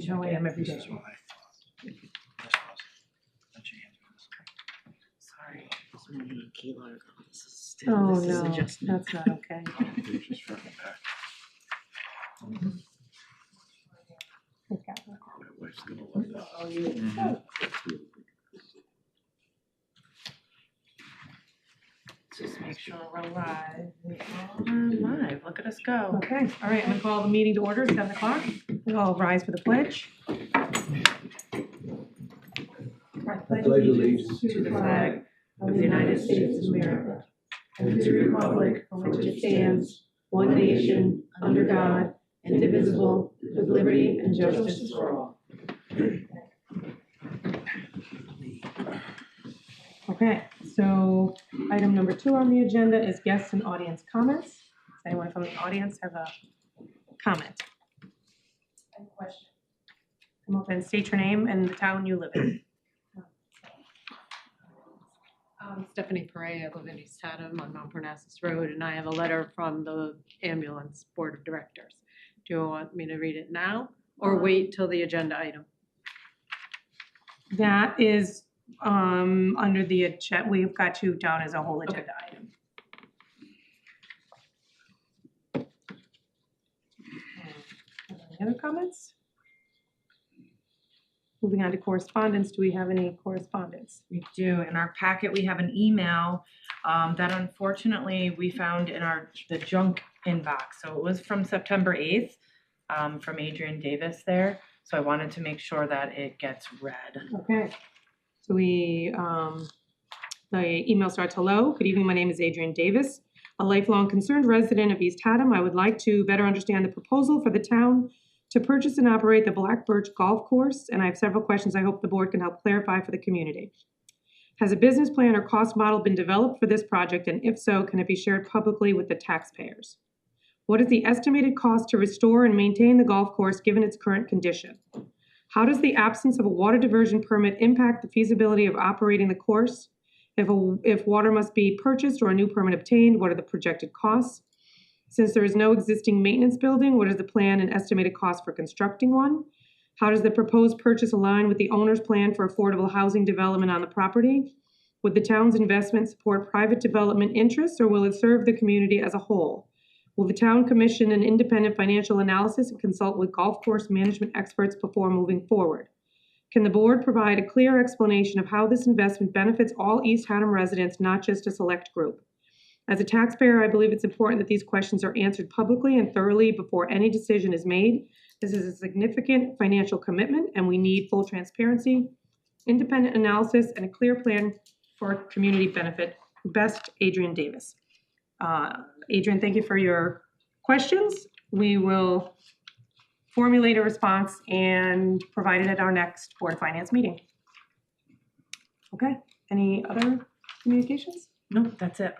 Joe, I am every day. That's what I thought. That's what that's your hand. Sorry, this is me, Kayla. This is Oh, still, this is no, adjustment. that's not okay. It's just front and back. Okay. My wife's gonna love that. Oh, you. Mhm. Just make sure we're live. We're live, look at us go. Okay, all right, I'm gonna call the meeting to order, 7 o'clock. We'll all rise for the pledge. I pledge allegiance to the flag of the United States of America and to the republic for which it stands, one nation, under God, indivisible, with liberty and justice for all. Okay, so item number 2 on the agenda is guests and audience comments. Does anyone from the audience have a comment? A question? Come up and state your name and the town you live in. Stephanie Perea, I live in East Haddam on Mount Parnassus Road, and I have a letter from the ambulance board of directors. Do you want me to read it now or wait till the agenda item? That is under the agenda, we've got you down as a whole agenda item. Any other comments? Moving on to correspondence, do we have any correspondence? We do. In our packet, we have an email that unfortunately we found in the junk inbox. So it was from September 8th from Adrian Davis there. So I wanted to make sure that it gets read. Okay, so the email starts, hello, good evening, my name is Adrian Davis, a lifelong concerned resident of East Haddam. I would like to better understand the proposal for the town to purchase and operate the Black Birch Golf Course, and I have several questions I hope the board can help clarify for the community. Has a business plan or cost model been developed for this project, and if so, can it be shared publicly with the taxpayers? What is the estimated cost to restore and maintain the golf course given its current condition? How does the absence of a water diversion permit impact the feasibility of operating the course? If water must be purchased or a new permit obtained, what are the projected costs? Since there is no existing maintenance building, what is the plan and estimated cost for constructing one? How does the proposed purchase align with the owner's plan for affordable housing development on the property? Would the town's investment support private development interests, or will it serve the community as a whole? Will the town commission an independent financial analysis and consult with golf course management experts before moving forward? Can the board provide a clear explanation of how this investment benefits all East Haddam residents, not just a select group? As a taxpayer, I believe it's important that these questions are answered publicly and thoroughly before any decision is made. This is a significant financial commitment, and we need full transparency, independent analysis, and a clear plan for community benefit. Best, Adrian Davis. Adrian, thank you for your questions. We will formulate a response and provide it at our next Board of Finance meeting. Okay, any other communications? Nope, that's it.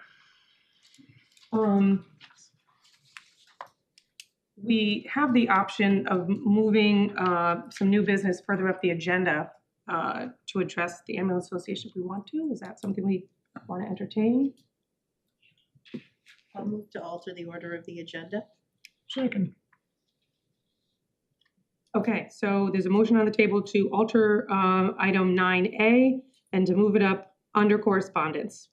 We have the option of moving some new business further up the agenda to address the ambulance association if we want to. Is that something we want to entertain? I'll move to alter the order of the agenda. Second. Okay, so there's a motion on the table to alter item 9A and to move it up under correspondence.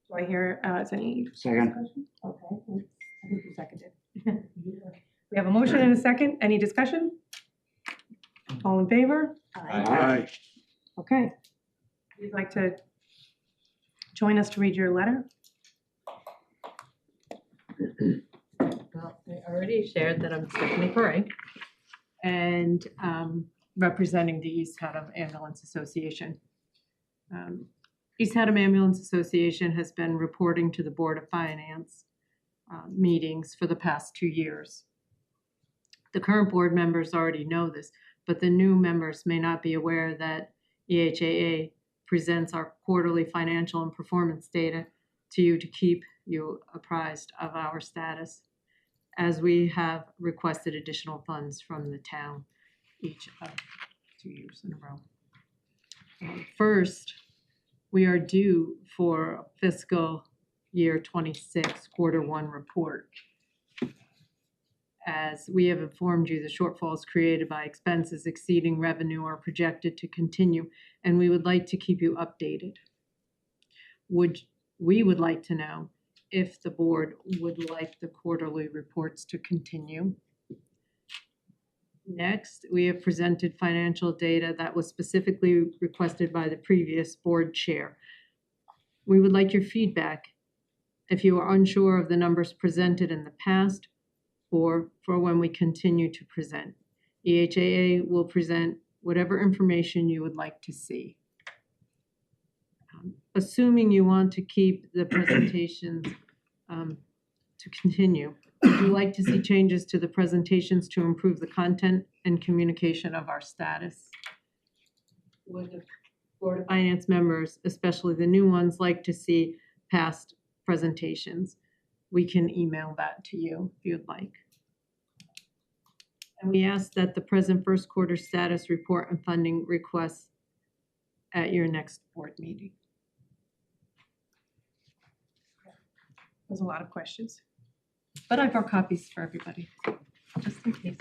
Do I hear any Second. discussion? Okay, I think you seconded. We have a motion and a second. Any discussion? All in favor? Aye. Okay. Would you like to join us to read your letter? Well, I already shared that I'm Stephanie Perea and representing the East Haddam Ambulance Association. East Haddam Ambulance Association has been reporting to the Board of Finance meetings for the past 2 years. The current board members already know this, but the new members may not be aware that EHAA presents our quarterly financial and performance data to you to keep you apprised of our status, as we have requested additional funds from the town each of 2 years in a row. First, we are due for fiscal year 26 quarter 1 report. as we have informed you, the shortfalls created by expenses exceeding revenue are projected to continue, and we would like to keep you updated. We would like to know if the board would like the quarterly reports to continue. Next, we have presented financial data that was specifically requested by the previous board chair. We would like your feedback if you are unsure of the numbers presented in the past or for when we continue to present. EHAA will present whatever information you would like to see. Assuming you want to keep the presentations to continue, would you like to see changes to the presentations to improve the content and communication of our status? Would the Board of Finance members, especially the new ones, like to see past presentations? We can email that to you if you'd like. And we ask that the present first quarter status report and funding requests at your next board meeting. There's a lot of questions. But I brought copies for everybody, just in case.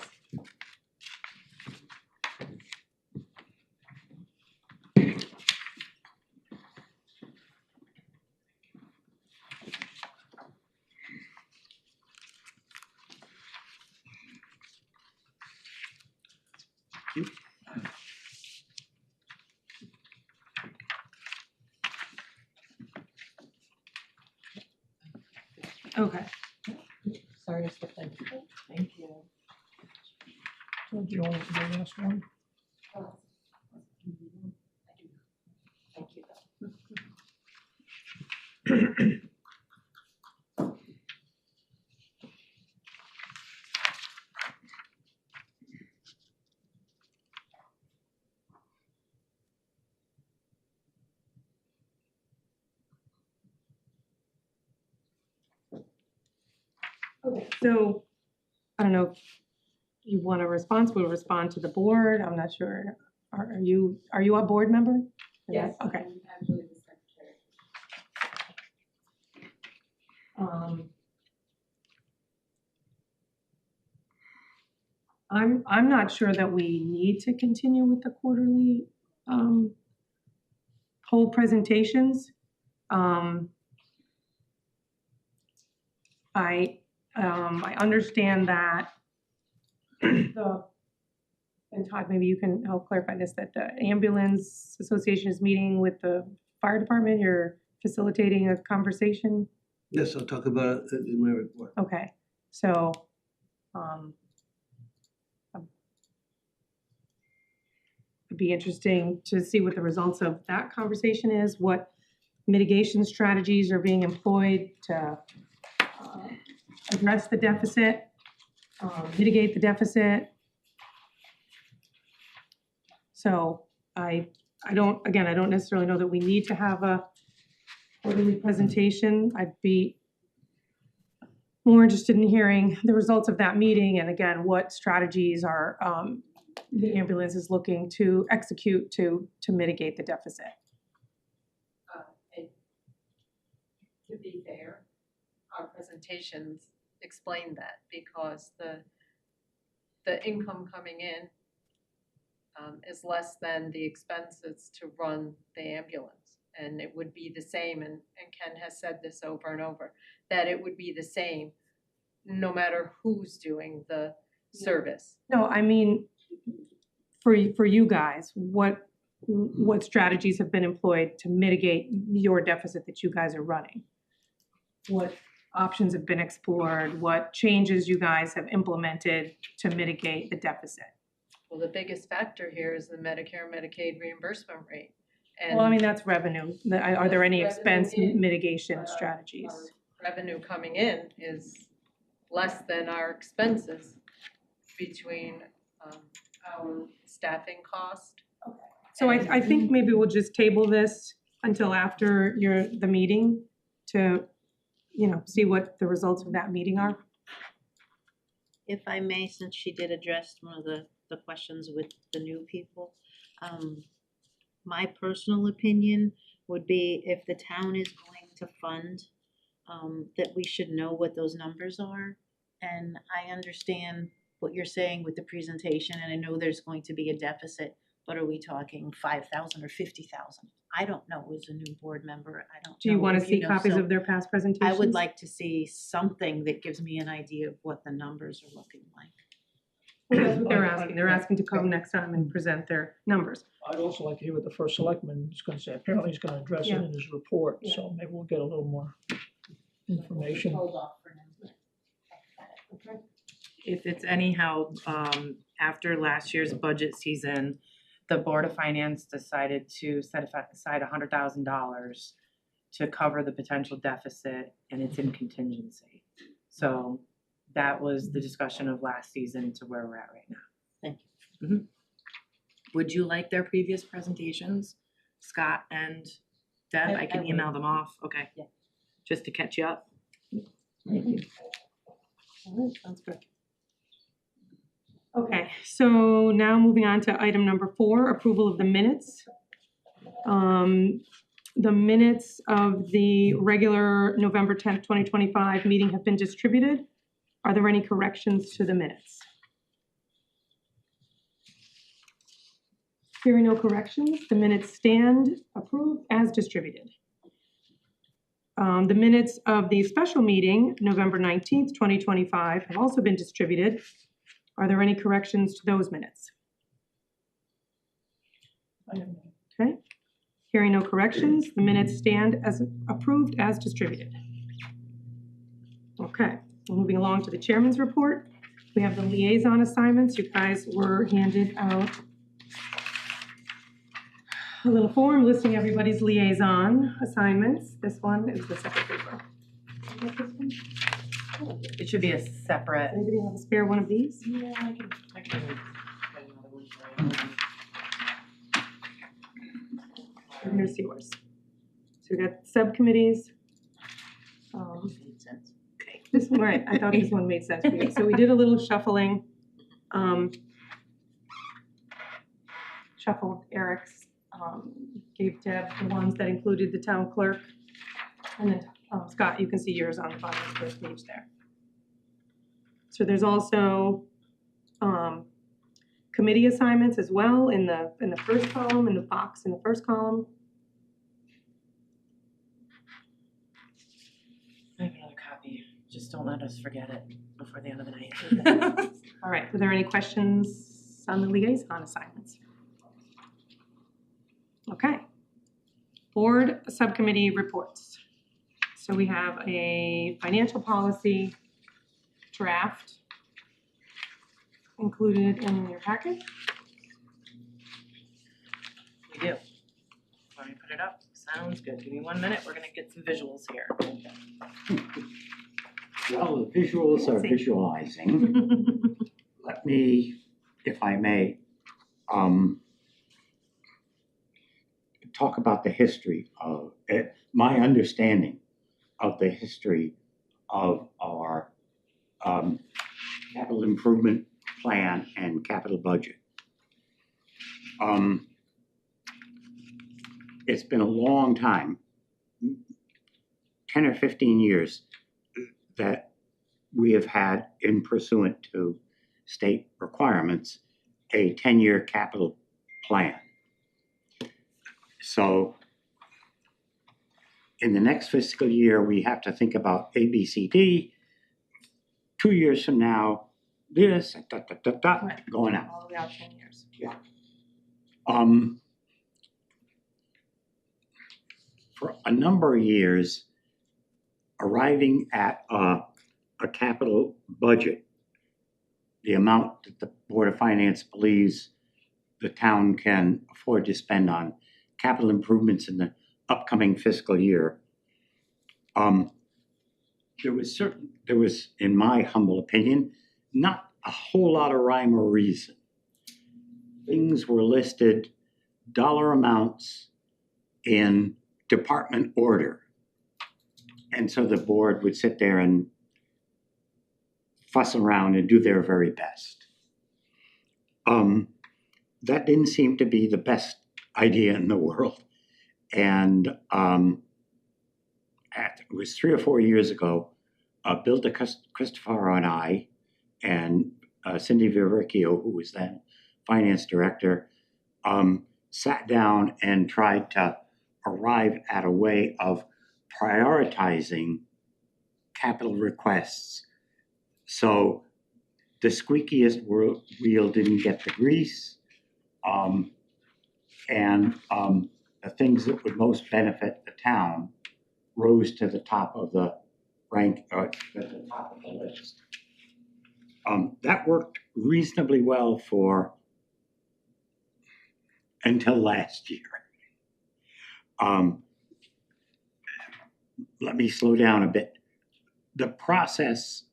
Okay. Sorry to skip that. Thank you. So do you want to do the last one? Thank you. Okay, so I don't know if you want a response, we'll respond to the board. I'm not sure. Are you a board member? Yes. Okay. I'm actually the secretary. I'm not sure that we need to continue with the quarterly whole presentations. I understand that and Todd, maybe you can help clarify this, that the ambulance association is meeting with the fire department. You're facilitating a conversation. Yes, I'll talk about it in my report. Okay, so, it'd be interesting to see what the results of that conversation is, what mitigation strategies are being employed to address the deficit, mitigate the deficit. So I don't necessarily know that we need to have a quarterly presentation. I'd be more interested in hearing the results of that meeting and again, what strategies are the ambulance is looking to execute to mitigate the deficit. And to be fair, our presentations explain that because the income coming in is less than the expenses to run the ambulance. And it would be the same, and Ken has said this over and over, that it would be the same no matter who's doing the service. No, I mean, for you guys, what strategies have been employed to mitigate your deficit that you guys are running? What options have been explored? What changes you guys have implemented to mitigate the deficit? Well, the biggest factor here is the Medicare and Medicaid reimbursement rate. And Well, I mean, that's revenue. Are there any expense Revenue in, mitigation strategies? our revenue coming in is less than our expenses between our staffing cost. So I think maybe we'll just table this until after the meeting to, see what the results of that meeting are. If I may, since she did address one of the questions with the new people, my personal opinion would be if the town is going to fund, that we should know what those numbers are and I understand what you're saying with the presentation, and I know there's going to be a deficit, but are we talking 5,000 or 50,000? I don't know, as a new board member, I don't know. Do you want to if see know, copies so of their past presentations? I would like to see something that gives me an idea of what the numbers are looking like. Well, that's what they're asking. They're asking to come next time and present their numbers. I'd also like to hear what the first selectman is gonna say. Apparently he's gonna address it Yeah. in his report, Yeah. so maybe we'll get a little more information. Hold off for now. If it's anyhow, after last year's budget season, the Board of Finance decided to set aside $100,000 to cover the potential deficit, and it's in contingency. So that was the discussion of last season to where we're at right now. Thank you. Would you like their previous presentations, Scott and Deb? I I can would. email them off, okay? Yeah. Just to catch you up. Thank you. All right, sounds good. Okay, so now moving on to item number 4, approval of the minutes. The minutes of the regular November 10th, 2025 meeting have been distributed. Are there any corrections to the minutes? Hearing no corrections, the minutes stand approved as distributed. The minutes of the special meeting, November 19th, 2025, have also been distributed. Are there any corrections to those minutes? Okay. Hearing no corrections, the minutes stand as approved as distributed. Okay, moving along to the chairman's report. We have the liaison assignments. You guys were handed out a little form listing everybody's liaison assignments. This one is the second paper. Is that this one? It should be a separate. Anybody have a spare one of these? Yeah, I can get another one for you. And here's yours. So we got subcommittees. Made sense. This one, right, I thought this one made sense for you. So we did a little shuffling. Shuffled Eric's, gave Deb the ones that included the town clerk. And then Scott, you can see yours on the bottom of the first page there. So there's also committee assignments as well in the first column, in the box in the first column. I have another copy. Just don't let us forget it before the end of the night. All right, are there any questions on the liaison assignments? Okay. Board subcommittee reports. So we have a financial policy draft included in your packet. We do. Want me to put it up? Sounds good. Give me 1 minute. We're gonna get some visuals here. Well, the visuals are visualizing. Let me, if I may, talk about the history of it, my understanding of the history of our capital improvement plan and capital budget. It's been a long time, 10 or 15 years, that we have had, in pursuant to state requirements, a 10-year capital plan. So in the next fiscal year, we have to think about A, B, C, D. 2 years from now, this, Right. going out. All the way out 10 years. For a number of years, arriving at a capital budget, the amount that the Board of Finance believes the town can afford to spend on capital improvements in the upcoming fiscal year, there was, in my humble opinion, not a whole lot of rhyme or reason. Things were listed, dollar amounts, in department order. And so the board would sit there and fuss around and do their very best. That didn't seem to be the best idea in the world. And it was 3 or 4 years ago Bill Christopher and I, and Cindy Verricchio, who was then finance director, sat down and tried to arrive at a way of prioritizing capital requests. So the squeakiest wheel didn't get the grease, and the things that would most benefit the town rose to the top of the rank, at the top of the list. That worked reasonably well for until last year. Let me slow down a bit. The process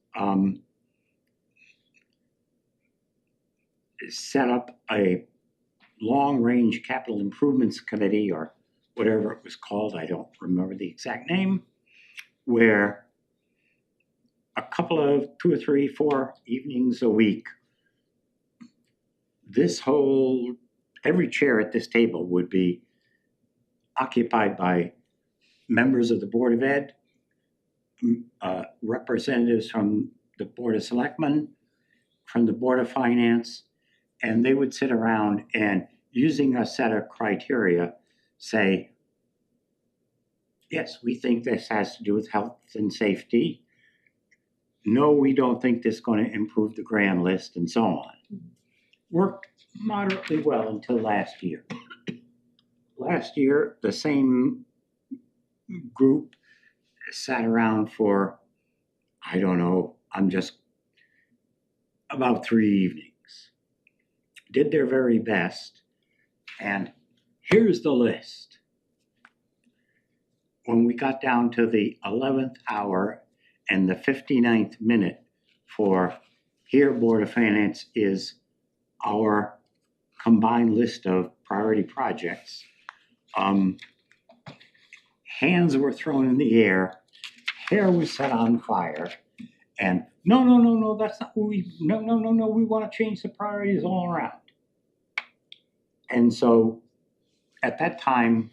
set up a long-range capital improvements committee, or whatever it was called, I don't remember the exact name, where a couple of 2 or 3, 4 evenings a week, every chair at this table would be occupied by members of the Board of Ed, representatives from the Board of Selectmen, from the Board of Finance, and they would sit around and, using a set of criteria, say, yes, we think this has to do with health and safety. No, we don't think this is going to improve the grand list, and so on. Worked moderately well until last year. Last year, the same group sat around for, I don't know, about 3 evenings. Did their very best, and here's the list. When we got down to the 11th hour and the 59th minute for here, Board of Finance is our combined list of priority projects, hands were thrown in the air, hair was set on fire, and no, that's not what no, we want to change the priorities all around. And so at that time,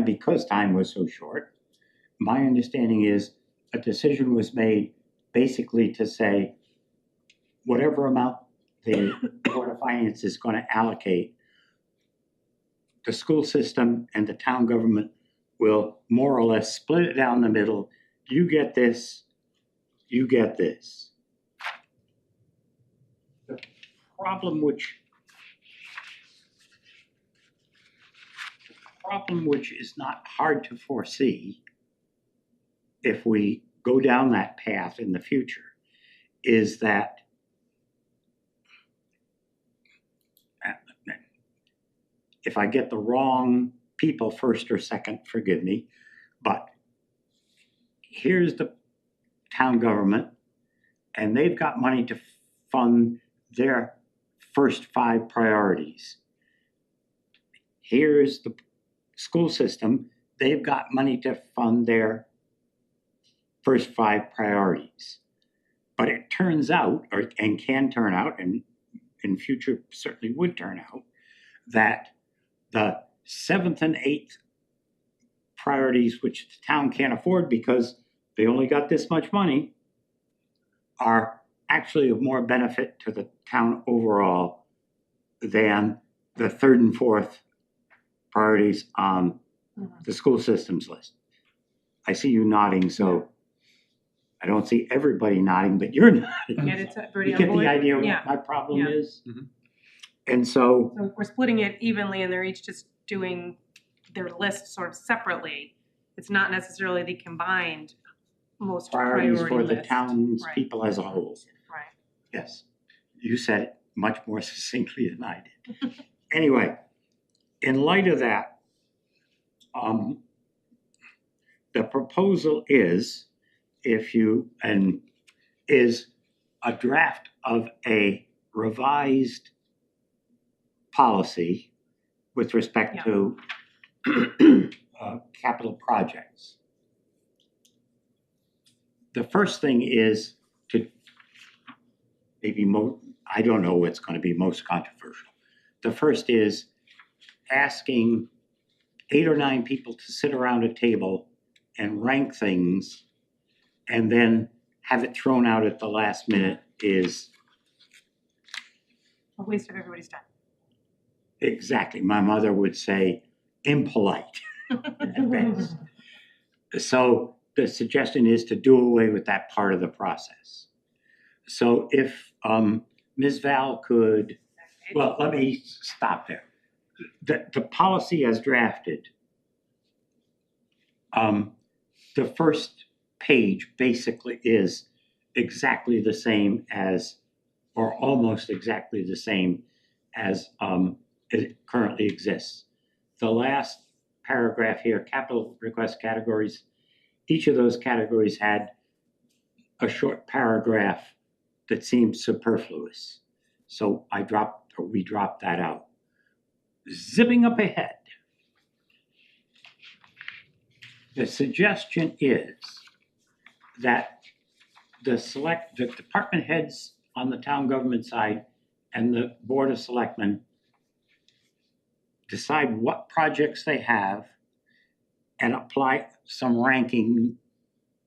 because time was so short, my understanding is a decision was made basically to say, whatever amount the Board of Finance is going to allocate, the school system and the town government will more or less split it down the middle. You get this, you get this. The problem which is not hard to foresee if we go down that path in the future is that if I get the wrong people first or second, forgive me, but here's the town government, and they've got money to fund their first 5 priorities. Here's the school system, they've got money to fund their first 5 priorities. But it turns out, and can turn out, and in future certainly would turn out, that the 7th and 8th priorities, which the town can't afford because they only got this much money, are actually of more benefit to the town overall than the 3rd and 4th priorities on the school system's list. I see you nodding, so I don't see everybody nodding, but you're nodding. Get it, Bertie, You on get board? the idea of Yeah. what my problem Yeah. is? Mhm. And so, So we're splitting it evenly and they're each just doing their list sort of separately. It's not necessarily the combined most priorities priority for the list. townspeople people as a whole. Right. Yes, you said it much more succinctly than I did. Anyway, in light of that, the proposal is, is a draft of a revised policy with respect to capital projects. The first thing is to I don't know what's going to be most controversial. The first is asking 8 or 9 people to sit around a table and rank things and then have it thrown out at the last minute is A waste of everybody's time. exactly, my mother would say, impolite at best. So the suggestion is to do away with that part of the process. So if Ms. Val could, well, let me stop there. The policy as drafted, the first page basically is exactly the same as, or almost exactly the same as it currently exists. The last paragraph here, capital request categories, each of those categories had a short paragraph that seemed superfluous. So we dropped that out. Zipping up ahead. The suggestion is that the department heads on the town government side and the Board of Selectmen decide what projects they have and apply some ranking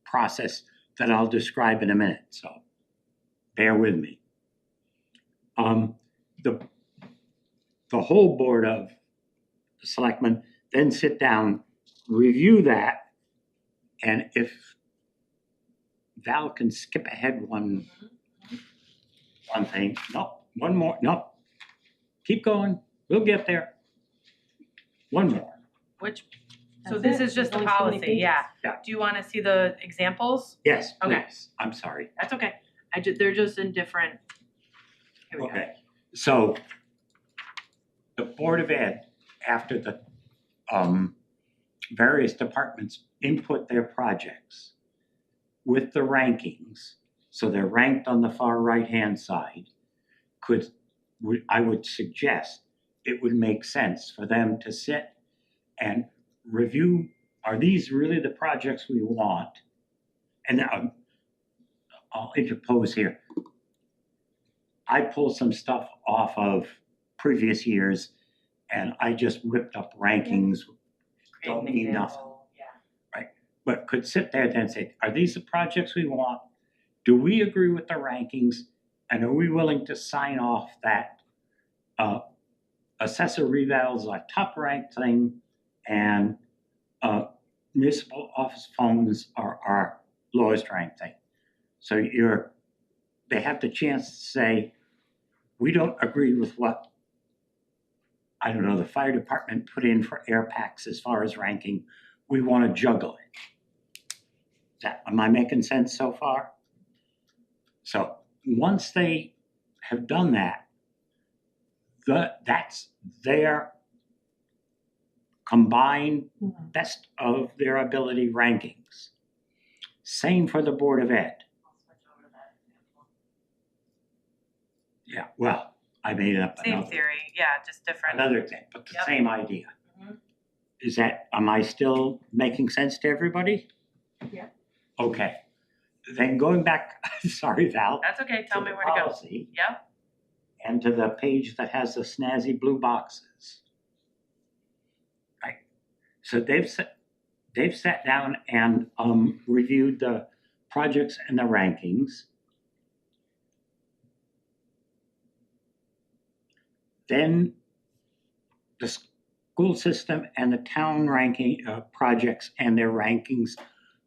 process that I'll describe in a minute, so bear with me. The whole Board of Selectmen then sit down, review that, and if Val can skip ahead one thing, one more, keep going, we'll get there. One more. So That's this it. is just the There's only so many policy, pages. yeah. Yeah. Do you wanna see the examples? Yes, Okay. please, I'm sorry. That's okay. They're just in different. Here we go. Okay, so the Board of Ed, after the various departments input their projects with the rankings, so they're ranked on the far right-hand side, I would suggest it would make sense for them to sit and review, are these really the projects we want? And I'll interpose here. I pulled some stuff off of previous years and I just whipped up rankings. Don't Create an mean nothing. example, yeah. But could sit there and say, are these the projects we want? Do we agree with the rankings? And are we willing to sign off that assessor revals are top ranked thing and municipal office phones are our lowest ranked thing? So they have the chance to say, we don't agree with what, I don't know, the fire department put in for air packs as far as ranking. We want to juggle it. Am I making sense so far? So once they have done that, that's their combined best of their ability rankings. Same for the Board of Ed. I'll switch over to that example. Yeah, well, I made up Same theory, yeah, just different. another example, but the Yep. same idea. Mhm. Am I still making sense to everybody? Yeah. Okay, then going back, sorry Val. That's okay, tell to me the where to go. policy Yep, And to the page that has the snazzy blue boxes. Right, so they've sat down and reviewed the projects and the rankings. Then the school system and the town ranking projects and their rankings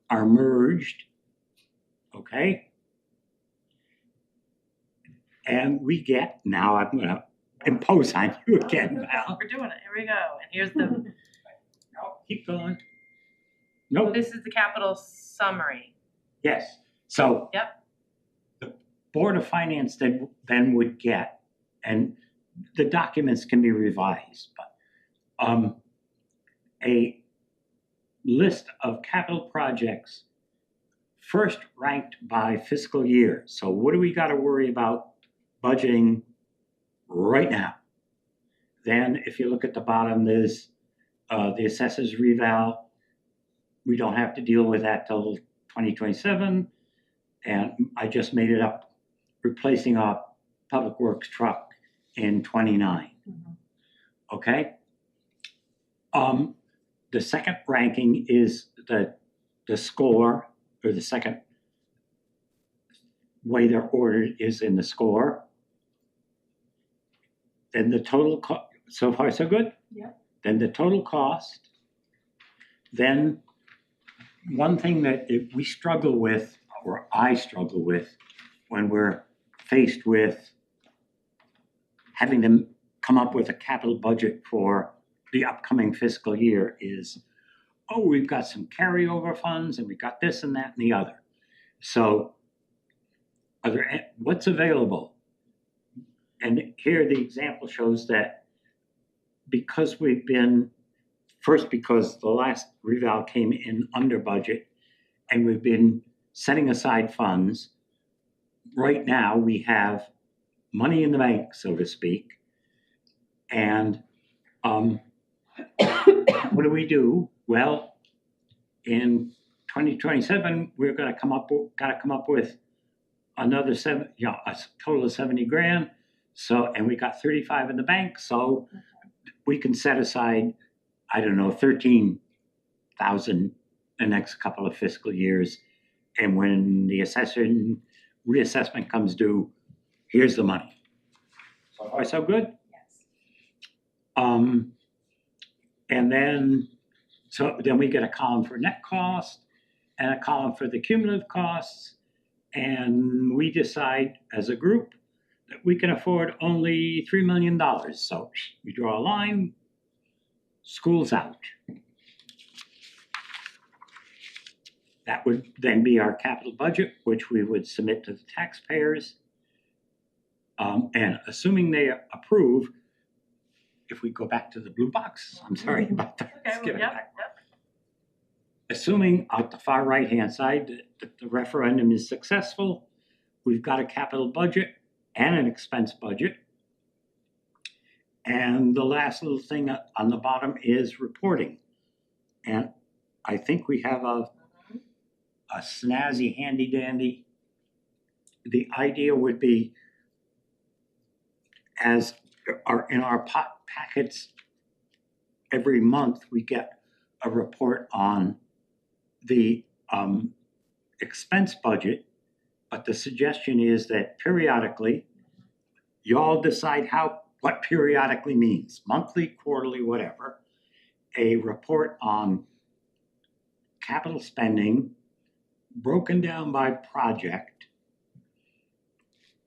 are merged, okay? And we get, now I'm gonna impose on you again, Val. we're doing it, here we go, and here's the, No, keep going. Nope, this is the capital summary. yes, so. Yep. The Board of Finance then would get, and the documents can be revised, but a list of capital projects first ranked by fiscal year. So what do we gotta worry about budgeting right now? Then if you look at the bottom, there's the assessors reval. We don't have to deal with that till 2027. And I just made it up, replacing our public works truck in 29. Okay? The second ranking is the the score, or the second way they're ordered is in the score. Then the total so far so good? Yeah. Then the total cost. Then one thing that we struggle with, or I struggle with, when we're faced with having to come up with a capital budget for the upcoming fiscal year is, oh, we've got some carryover funds and we got this and that and the other. So what's available? And here the example shows that because we've been, first because the last reval came in under budget and we've been setting aside funds, right now we have money in the bank, so to speak. And what do we do? Well, in 2027, we're gotta come up with another a total of 70 grand. So, and we got 35 in the bank, so we can set aside, I don't know, 13,000 the next couple of fiscal years. And when the reassessment comes due, here's the money. So far, so good? Yes. And then we get a column for net cost and a column for the cumulative costs. And we decide as a group that we can afford only $3 million. So we draw a line, school's out. That would then be our capital budget, which we would submit to the taxpayers. And assuming they approve, if we go back to the blue box, I'm sorry about that. Okay, Skip it yep, back. yep. Assuming at the far right-hand side that the referendum is successful, we've got a capital budget and an expense budget. And the last little thing on the bottom is reporting. And I think we have a snazzy handy-dandy. The idea would be, as in our packets, every month we get a report on the expense budget, but the suggestion is that periodically, you all decide what periodically means, monthly, quarterly, whatever, a report on capital spending broken down by project,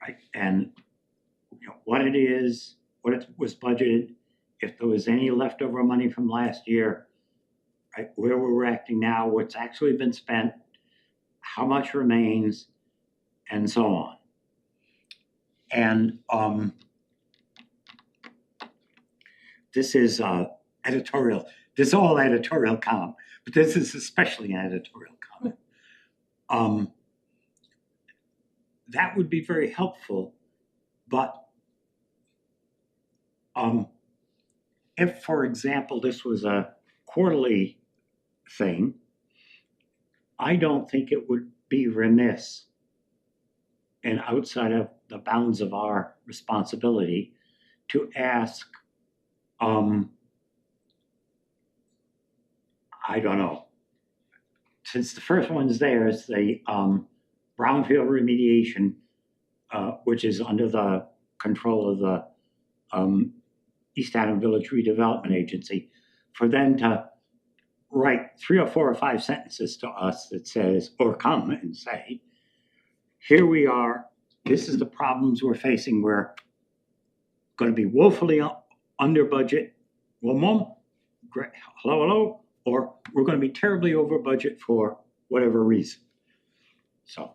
right? And what it is, what it was budgeted, if there was any leftover money from last year, right, where we're acting now, what's actually been spent, how much remains, and so on. And this is editorial. This is all editorial column, but this is especially an editorial comment. That would be very helpful, but if, for example, this was a quarterly thing, I don't think it would be remiss and outside of the bounds of our responsibility to ask, I don't know, since the first one's there is the brownfield remediation, which is under the control of the East Haddam Village Redevelopment Agency, for them to write 3 or 4 or 5 sentences to us that says, or come and say, here we are, this is the problems we're facing, we're going to be woefully under budget, hello, or we're going to be terribly over budget for whatever reason. So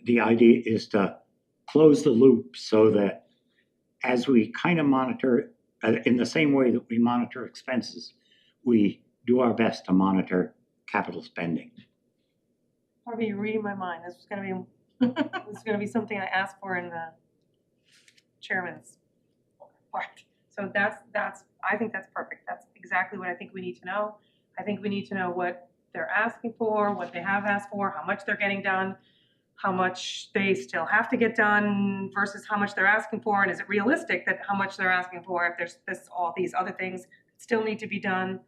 the idea is to close the loop so that as we kind of monitor, in the same way that we monitor expenses, we do our best to monitor capital spending. Harvey, you're reading my mind. This is gonna be something I asked for in the chairman's part. So I think that's perfect. That's exactly what I think we need to know. I think we need to know what they're asking for, what they have asked for, how much they're getting done, how much they still have to get done versus how much they're asking for, and is it realistic that how much they're asking for if there's all these other things that still need to be done.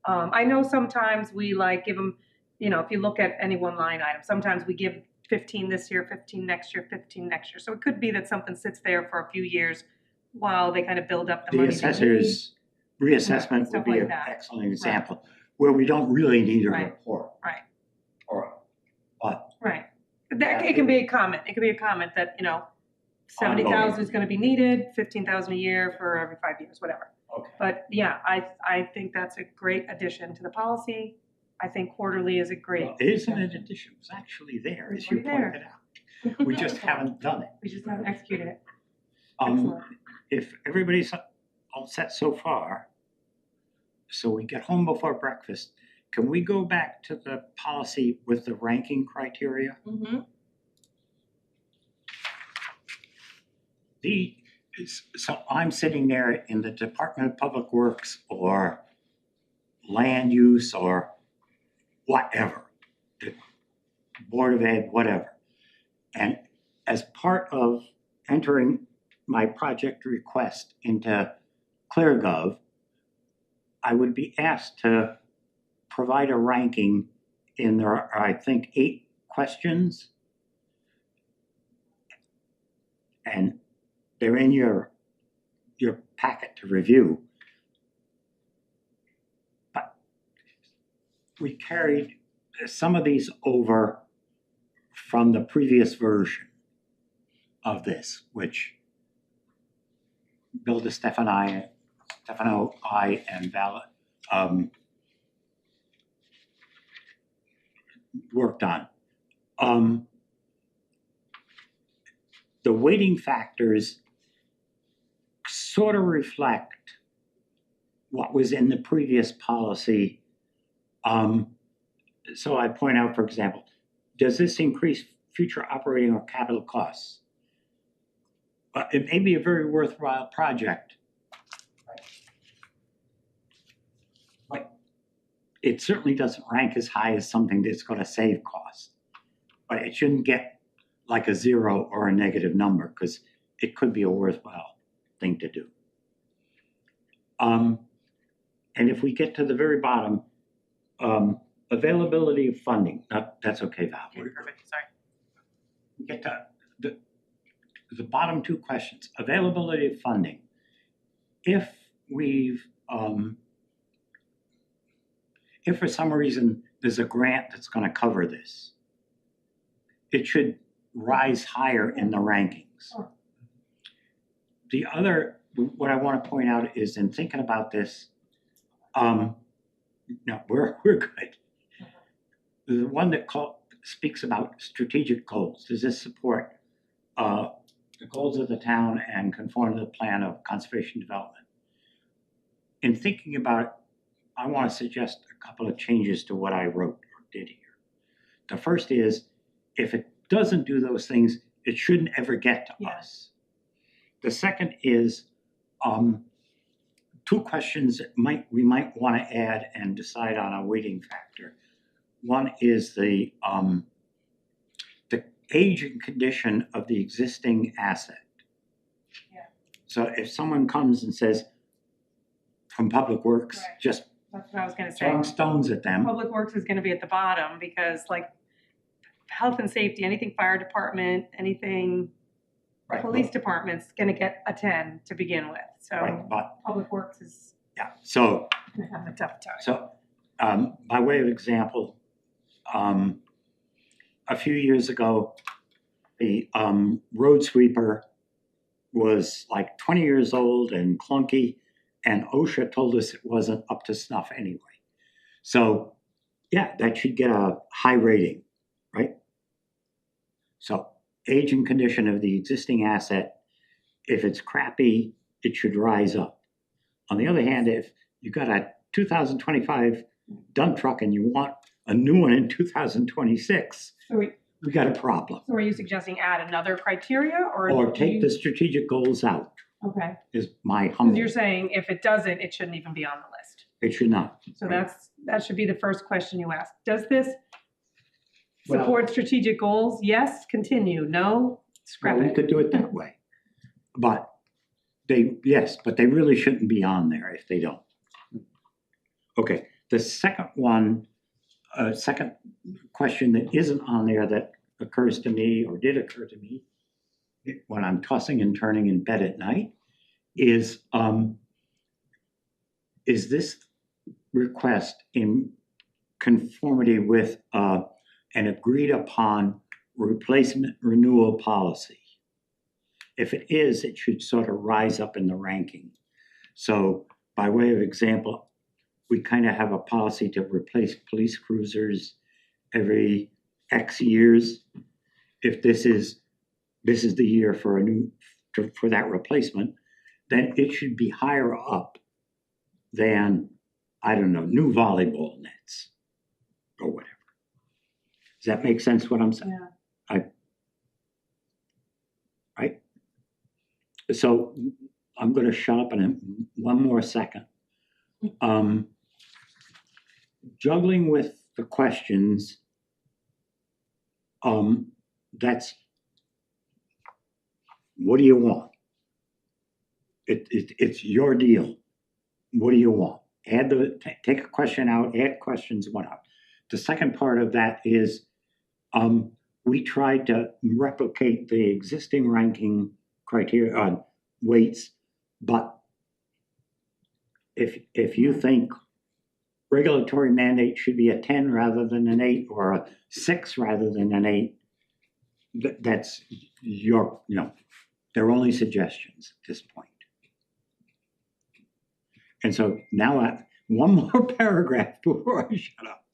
I know sometimes we like give them, you know, if you look at any one line item, sometimes we give 15 this year, 15 next year, 15 next year. So it could be that something sits there for a few years while they kind of build up the The money they need. assessor's reassessment would Stuff be like an that. excellent example, where we don't really need a Right. report. Right. Or, but Right. That, it can be a comment. It could be a comment that, you know, 70,000 is gonna be needed, 15,000 a year for every 5 years, whatever. Okay. But yeah, I think that's a great addition to the policy. I think quarterly is a great. Well, it isn't an addition, it was actually there, as you It's already pointed out. We just haven't done it. We just haven't executed it. Um, Excellent. if everybody's all set so far, so we get home before breakfast, can we go back to the policy with the ranking criteria? Mm-hmm. So I'm sitting there in the Department of Public Works or land use or whatever, the Board of Ed, whatever. And as part of entering my project request into ClearGov, I would be asked to provide a ranking in there are, I think, 8 questions. And they're in your packet to review. But we carried some of these over from the previous version of this, which Bill Stefano, I, and Val worked on. The weighting factors sort of reflect what was in the previous policy. So I point out, for example, does this increase future operating or capital costs? It may be a very worthwhile project, but it certainly doesn't rank as high as something that's going to save costs. But it shouldn't get like a 0 or a negative number, because it could be a worthwhile thing to do. And if we get to the very bottom, availability of funding, that's okay, Val. Okay, perfect, sorry. We get to the bottom 2 questions, availability of funding. If we've, if for some reason there's a grant that's going to cover this, it should rise higher in the rankings. Sure. The other, what I want to point out is in thinking about this, no, we're good. The one that speaks about strategic goals, does this support the goals of the town and conform to the plan of conservation development? In thinking about it, I want to suggest a couple of changes to what I wrote or did here. The first is, if it doesn't do those things, it shouldn't ever get to us. The second is 2 questions that we might want to add and decide on a weighting factor. One is the age and condition of the existing asset. Yeah. So if someone comes and says, from Public Works, Right. just That's what I was gonna say. throwing stones at them, Public Works is gonna be at the bottom because like health and safety, anything fire department, anything right, police department's gonna get a 10 to begin with. So right, but, Public Works is yeah, so gonna have a tough time. So, by way of example, a few years ago, the road sweeper was like 20 years old and clunky, and OSHA told us it wasn't up to snuff anyway. So, yeah, that should get a high rating, right? So, age and condition of the existing asset, if it's crappy, it should rise up. On the other hand, if you got a 2025 dump truck and you want a new one in 2026, So we got a problem. are you suggesting add another criteria or? Or do take you- the strategic goals out, Okay, is my because humble, you're saying if it doesn't, it shouldn't even be on the list. it should not. So that should be the first question you ask. Does this Well- support strategic goals? Yes, continue, no, scrap Well, we it. could do it that way. But yes, but they really shouldn't be on there if they don't. Okay, The second one, second question that isn't on there that occurs to me or did occur to me when I'm tossing and turning in bed at night is this request in conformity with an agreed upon replacement renewal policy? If it is, it should sort of rise up in the ranking. So by way of example, we kind of have a policy to replace police cruisers every X years. If this is the year for for that replacement, then it should be higher up than, I don't know, new volleyball nets or whatever. Does that make sense what I'm saying? Yeah. Right? So I'm gonna shut up in one more second. Juggling with the questions, that's, what do you want? It's your deal. What do you want? Take a question out, add questions, one out. The second part of that is, we tried to replicate the existing ranking criteria, weights, but if you think regulatory mandate should be a 10 rather than an 8 or a 6 rather than an 8, that's your, they're only suggestions at this point. And so now one more paragraph before I shut up.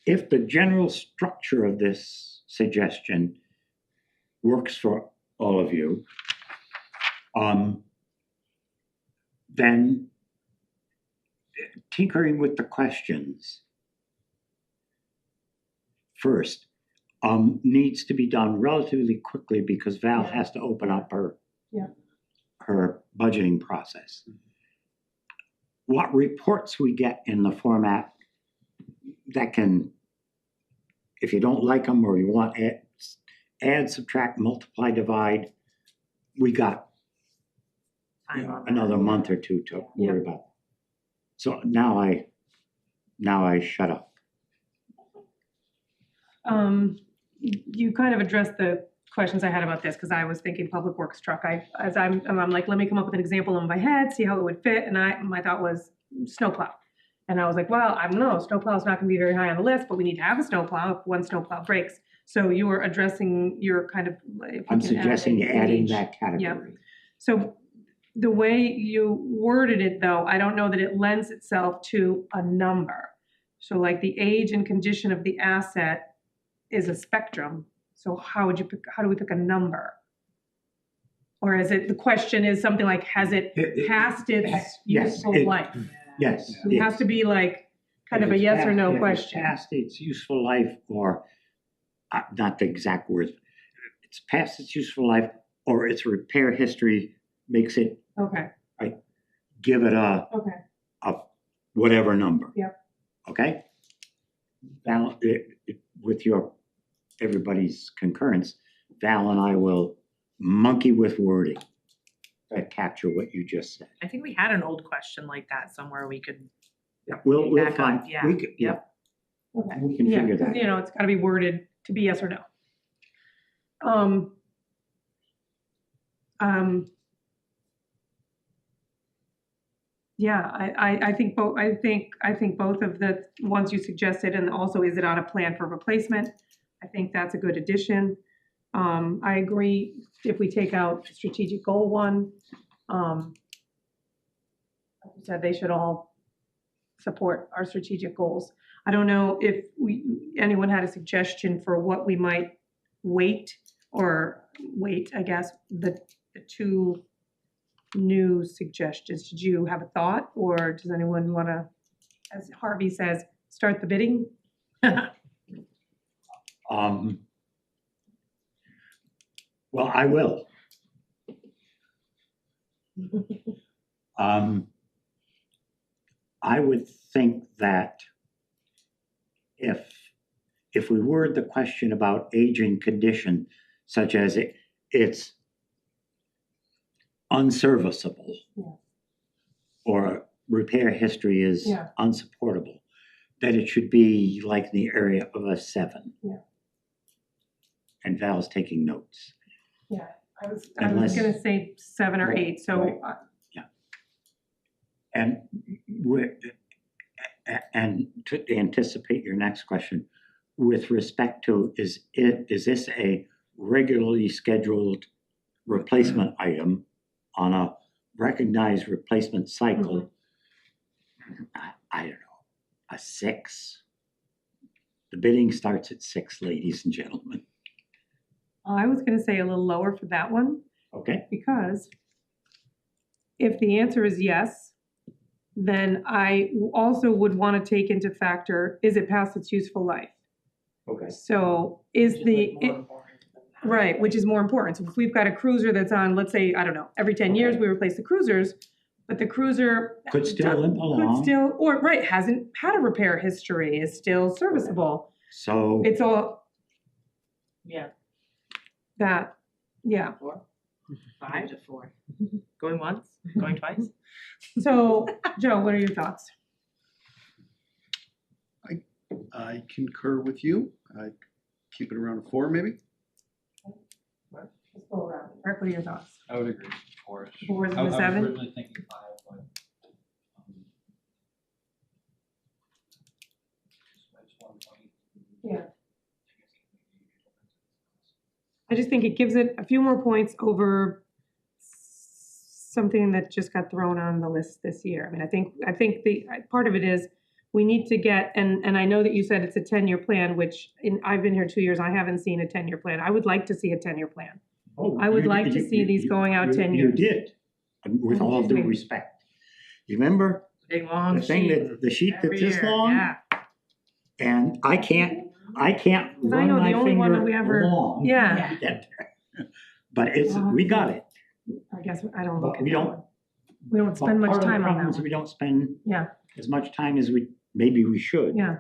If the general structure of this suggestion works for all of you, then tinkering with the questions first needs to be done relatively quickly because Val has to open up her budgeting process. What reports we get in the format that can, if you don't like them or you want add, subtract, multiply, divide, we got another month or two to worry about. So now I shut up. You kind of addressed the questions I had about this, because I was thinking public works truck. I'm like, let me come up with an example in my head, see how it would fit, and my thought was snowplow. And I was like, well, I don't know, snowplow's not gonna be very high on the list, but we need to have a snowplow if one snowplow breaks. So you were addressing your kind of. I'm suggesting adding that category. So the way you worded it, though, I don't know that it lends itself to a number. So like the age and condition of the asset is a spectrum. So how do we pick a number? Or is it, the question is something like, has it passed its useful life? Yes. It has to be like kind of a yes or no question. If it's past its useful life, or not the exact words, it's past its useful life, or its repair history makes it, Okay, give it a whatever number. Yep. Okay? Val, with everybody's concurrence, Val and I will monkey with wording that capture what you just said. I think we had an old question like that somewhere we could. Yeah, we'll Back find, up, yeah. we could, Yep. okay. we can Yeah, figure 'cause, that. you know, it's gotta be worded to be yes or no. Yeah, I think both, I think both of the ones you suggested, and also is it on a plan for replacement? I think that's a good addition. I agree if we take out strategic goal one, like you said, they should all support our strategic goals. I don't know if anyone had a suggestion for what we might weight, I guess, the two new suggestions. Did you have a thought, or does anyone want to, as Harvey says, start the bidding? Well, I will. I would think that if we word the question about age and condition, such as it's unserviceable, Yeah. or repair history is Yeah. unsupportable, that it should be like in the area of a 7. Yeah. And Val's taking notes. I was Unless- gonna say 7 or 8, so, Right. And and to anticipate your next question, with respect to, is this a regularly scheduled replacement item on a recognized replacement cycle? I don't know, a 6? The bidding starts at 6, ladies and gentlemen. I was gonna say a little lower for that one, Okay, because if the answer is yes, then I also would wanna take into factor, is it past its useful life? okay. So is right, which is more important. So if we've got a cruiser that's on, let's say, I don't know, every 10 years we replace the cruisers, but the cruiser Could still limp could along, still, or right, hasn't had a repair history, is still serviceable. so, It's all Yeah, that, yeah. 5 to 4. Going once, going twice? So, Joe, what are your thoughts? I concur with you. I keep it around a 4 maybe. Let's go around. Eric, what are your thoughts? I would agree, 4-ish. 4 is I in was the 7? originally thinking 5, but, I just want to point. Yeah. I just think it gives it a few more points over something that just got thrown on the list this year. I mean, I think the part of it is we need to get, and I know that you said it's a 10-year plan, which I've been here 2 years, I haven't seen a 10-year plan. I would like to see a 10-year plan. oh, I would you- like to you- see you- these you- going out you- 10 You years. did, with all due respect. You remember Big long the thing sheet that, the sheet that's every this year, long? yeah. And I can't I run know the my only one that we finger ever- along Yeah. to get there. But we got it. I guess I don't look But at we that don't- one. We don't But spend much part of the time on problem that is one. we don't spend Yeah, as much time as maybe we should, yeah.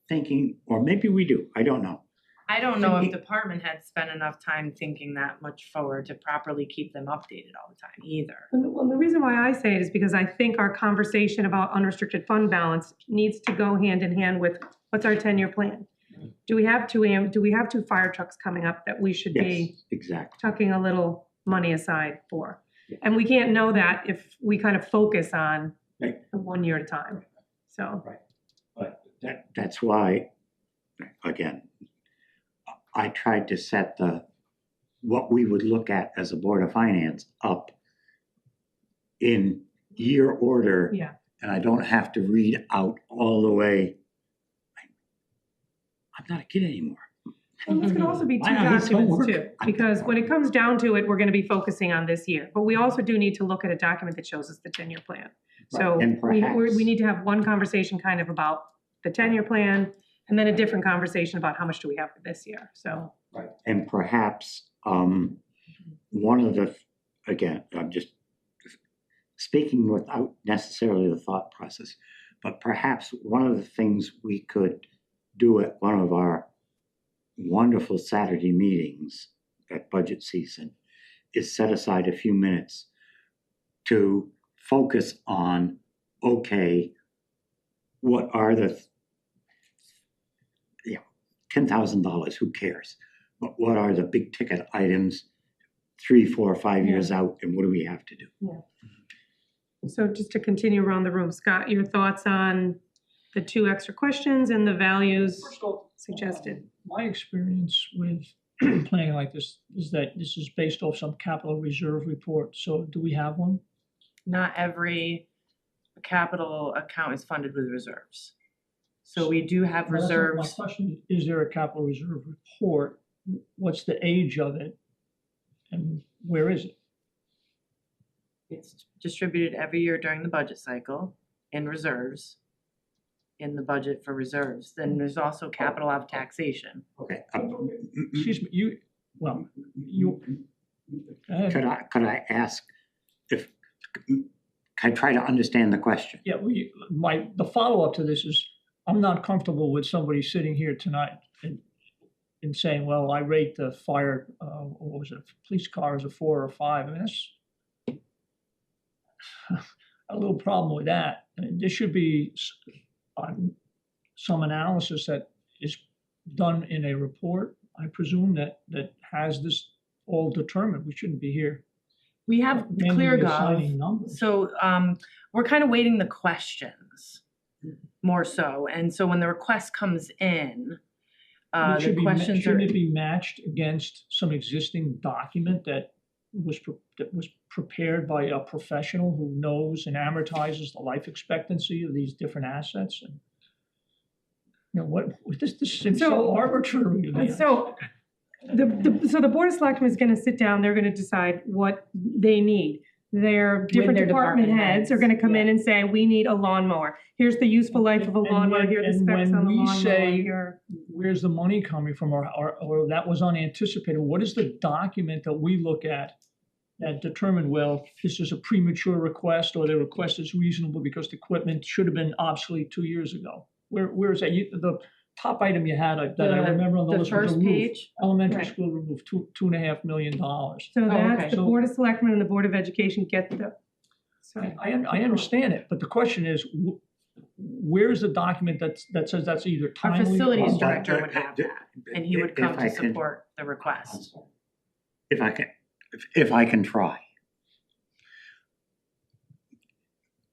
thinking, or maybe we do, I don't know. I don't know if Thinking- department heads spend enough time thinking that much forward to properly keep them updated all the time either. Well, the reason why I say it is because I think our conversation about unrestricted fund balance needs to go hand in hand with what's our 10-year plan? Do we have two fire trucks coming up that we should be Yes, exactly. tucking a little money aside for? And we can't know that if we kind of focus on Right. the 1 year at a time, so. But that's why, again, I tried to set what we would look at as a Board of Finance up in year order. Yeah. And I don't have to read out all the way. I'm not a kid anymore. And this could also be two I need some documents work. too, because when it comes down to it, we're gonna be focusing on this year. But we also do need to look at a document that shows us the 10-year plan. So And we perhaps- need to have one conversation kind of about the 10-year plan, and then a different conversation about how much do we have for this year, so. Right. And perhaps, one of again, I'm just speaking without necessarily the thought process, but perhaps one of the things we could do at one of our wonderful Saturday meetings at budget season is set aside a few minutes to focus on, okay, what are the, $10,000, who cares? But what are the big ticket items 3, 4, 5 years out, and what do we have to do? So just to continue around the room, Scott, your thoughts on the 2 extra questions and the values First off, suggested? my experience with planning like this is that this is based off some capital reserve report. So do we have one? Not every capital account is funded with reserves. So we do have Well, that's not reserves. My question is there a capital reserve report? What's the age of it? And where is it? It's distributed every year during the budget cycle in reserves, in the budget for reserves. Then there's also capital of taxation. Okay. Excuse me, you, go ahead. Could I ask if, can I try to understand the question? Yeah, the follow-up to this is, I'm not comfortable with somebody sitting here tonight and saying, well, I rate the fire, what was it, police car as a 4 or 5. I mean, a little problem with that. There should be some analysis that is done in a report, I presume, that has this all determined. We shouldn't be here. We have randomly ClearGov, assigning numbers. so we're kind of waiting the questions more so. And so when the request comes in, It should the be questions are. shouldn't it be matched against some existing document that was prepared by a professional who knows and amortizes the life expectancy of these different assets? And you know, this seems so So- arbitrary to me. So the Board of Selectmen is gonna sit down, they're gonna decide what they need. Their different their department department heads are heads, gonna come in and say, we need a lawnmower. Here's the useful life of a And lawnmower, when- here are the and specs when on the we lawnmower, say- here. Where's the money coming from, or that was unanticipated? What is the document that we look at that determine, well, this is a premature request, or the request is reasonable because the equipment should have been obsolete 2 years ago? Where is that? The top item you had that I remember on the list was first the roof. page. Elementary Right. school roof, $2.5 million. So okay. that's, the So- Board of Selectmen and the Board of Education get the, so. I understand it, but the question is, where's the document that says that's either Our timely? facilities or- director would have that, and he would If come I to can- support the request. If I can try.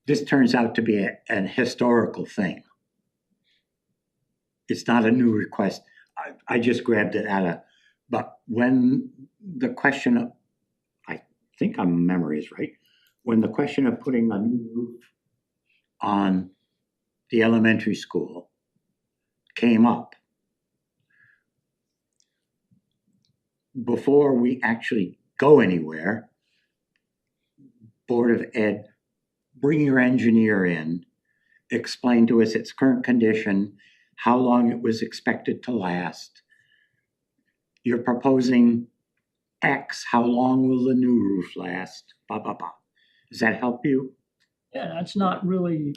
This turns out to be an historical thing. It's not a new request. I just grabbed it but when the question of, I think my memory is right, when the question of putting a new roof on the elementary school came up, before we actually go anywhere, Board of Ed, bring your engineer in, explain to us its current condition, how long it was expected to last. You're proposing X, how long will the new roof last? Blah, blah, blah. Does that help you? Yeah, that's not really,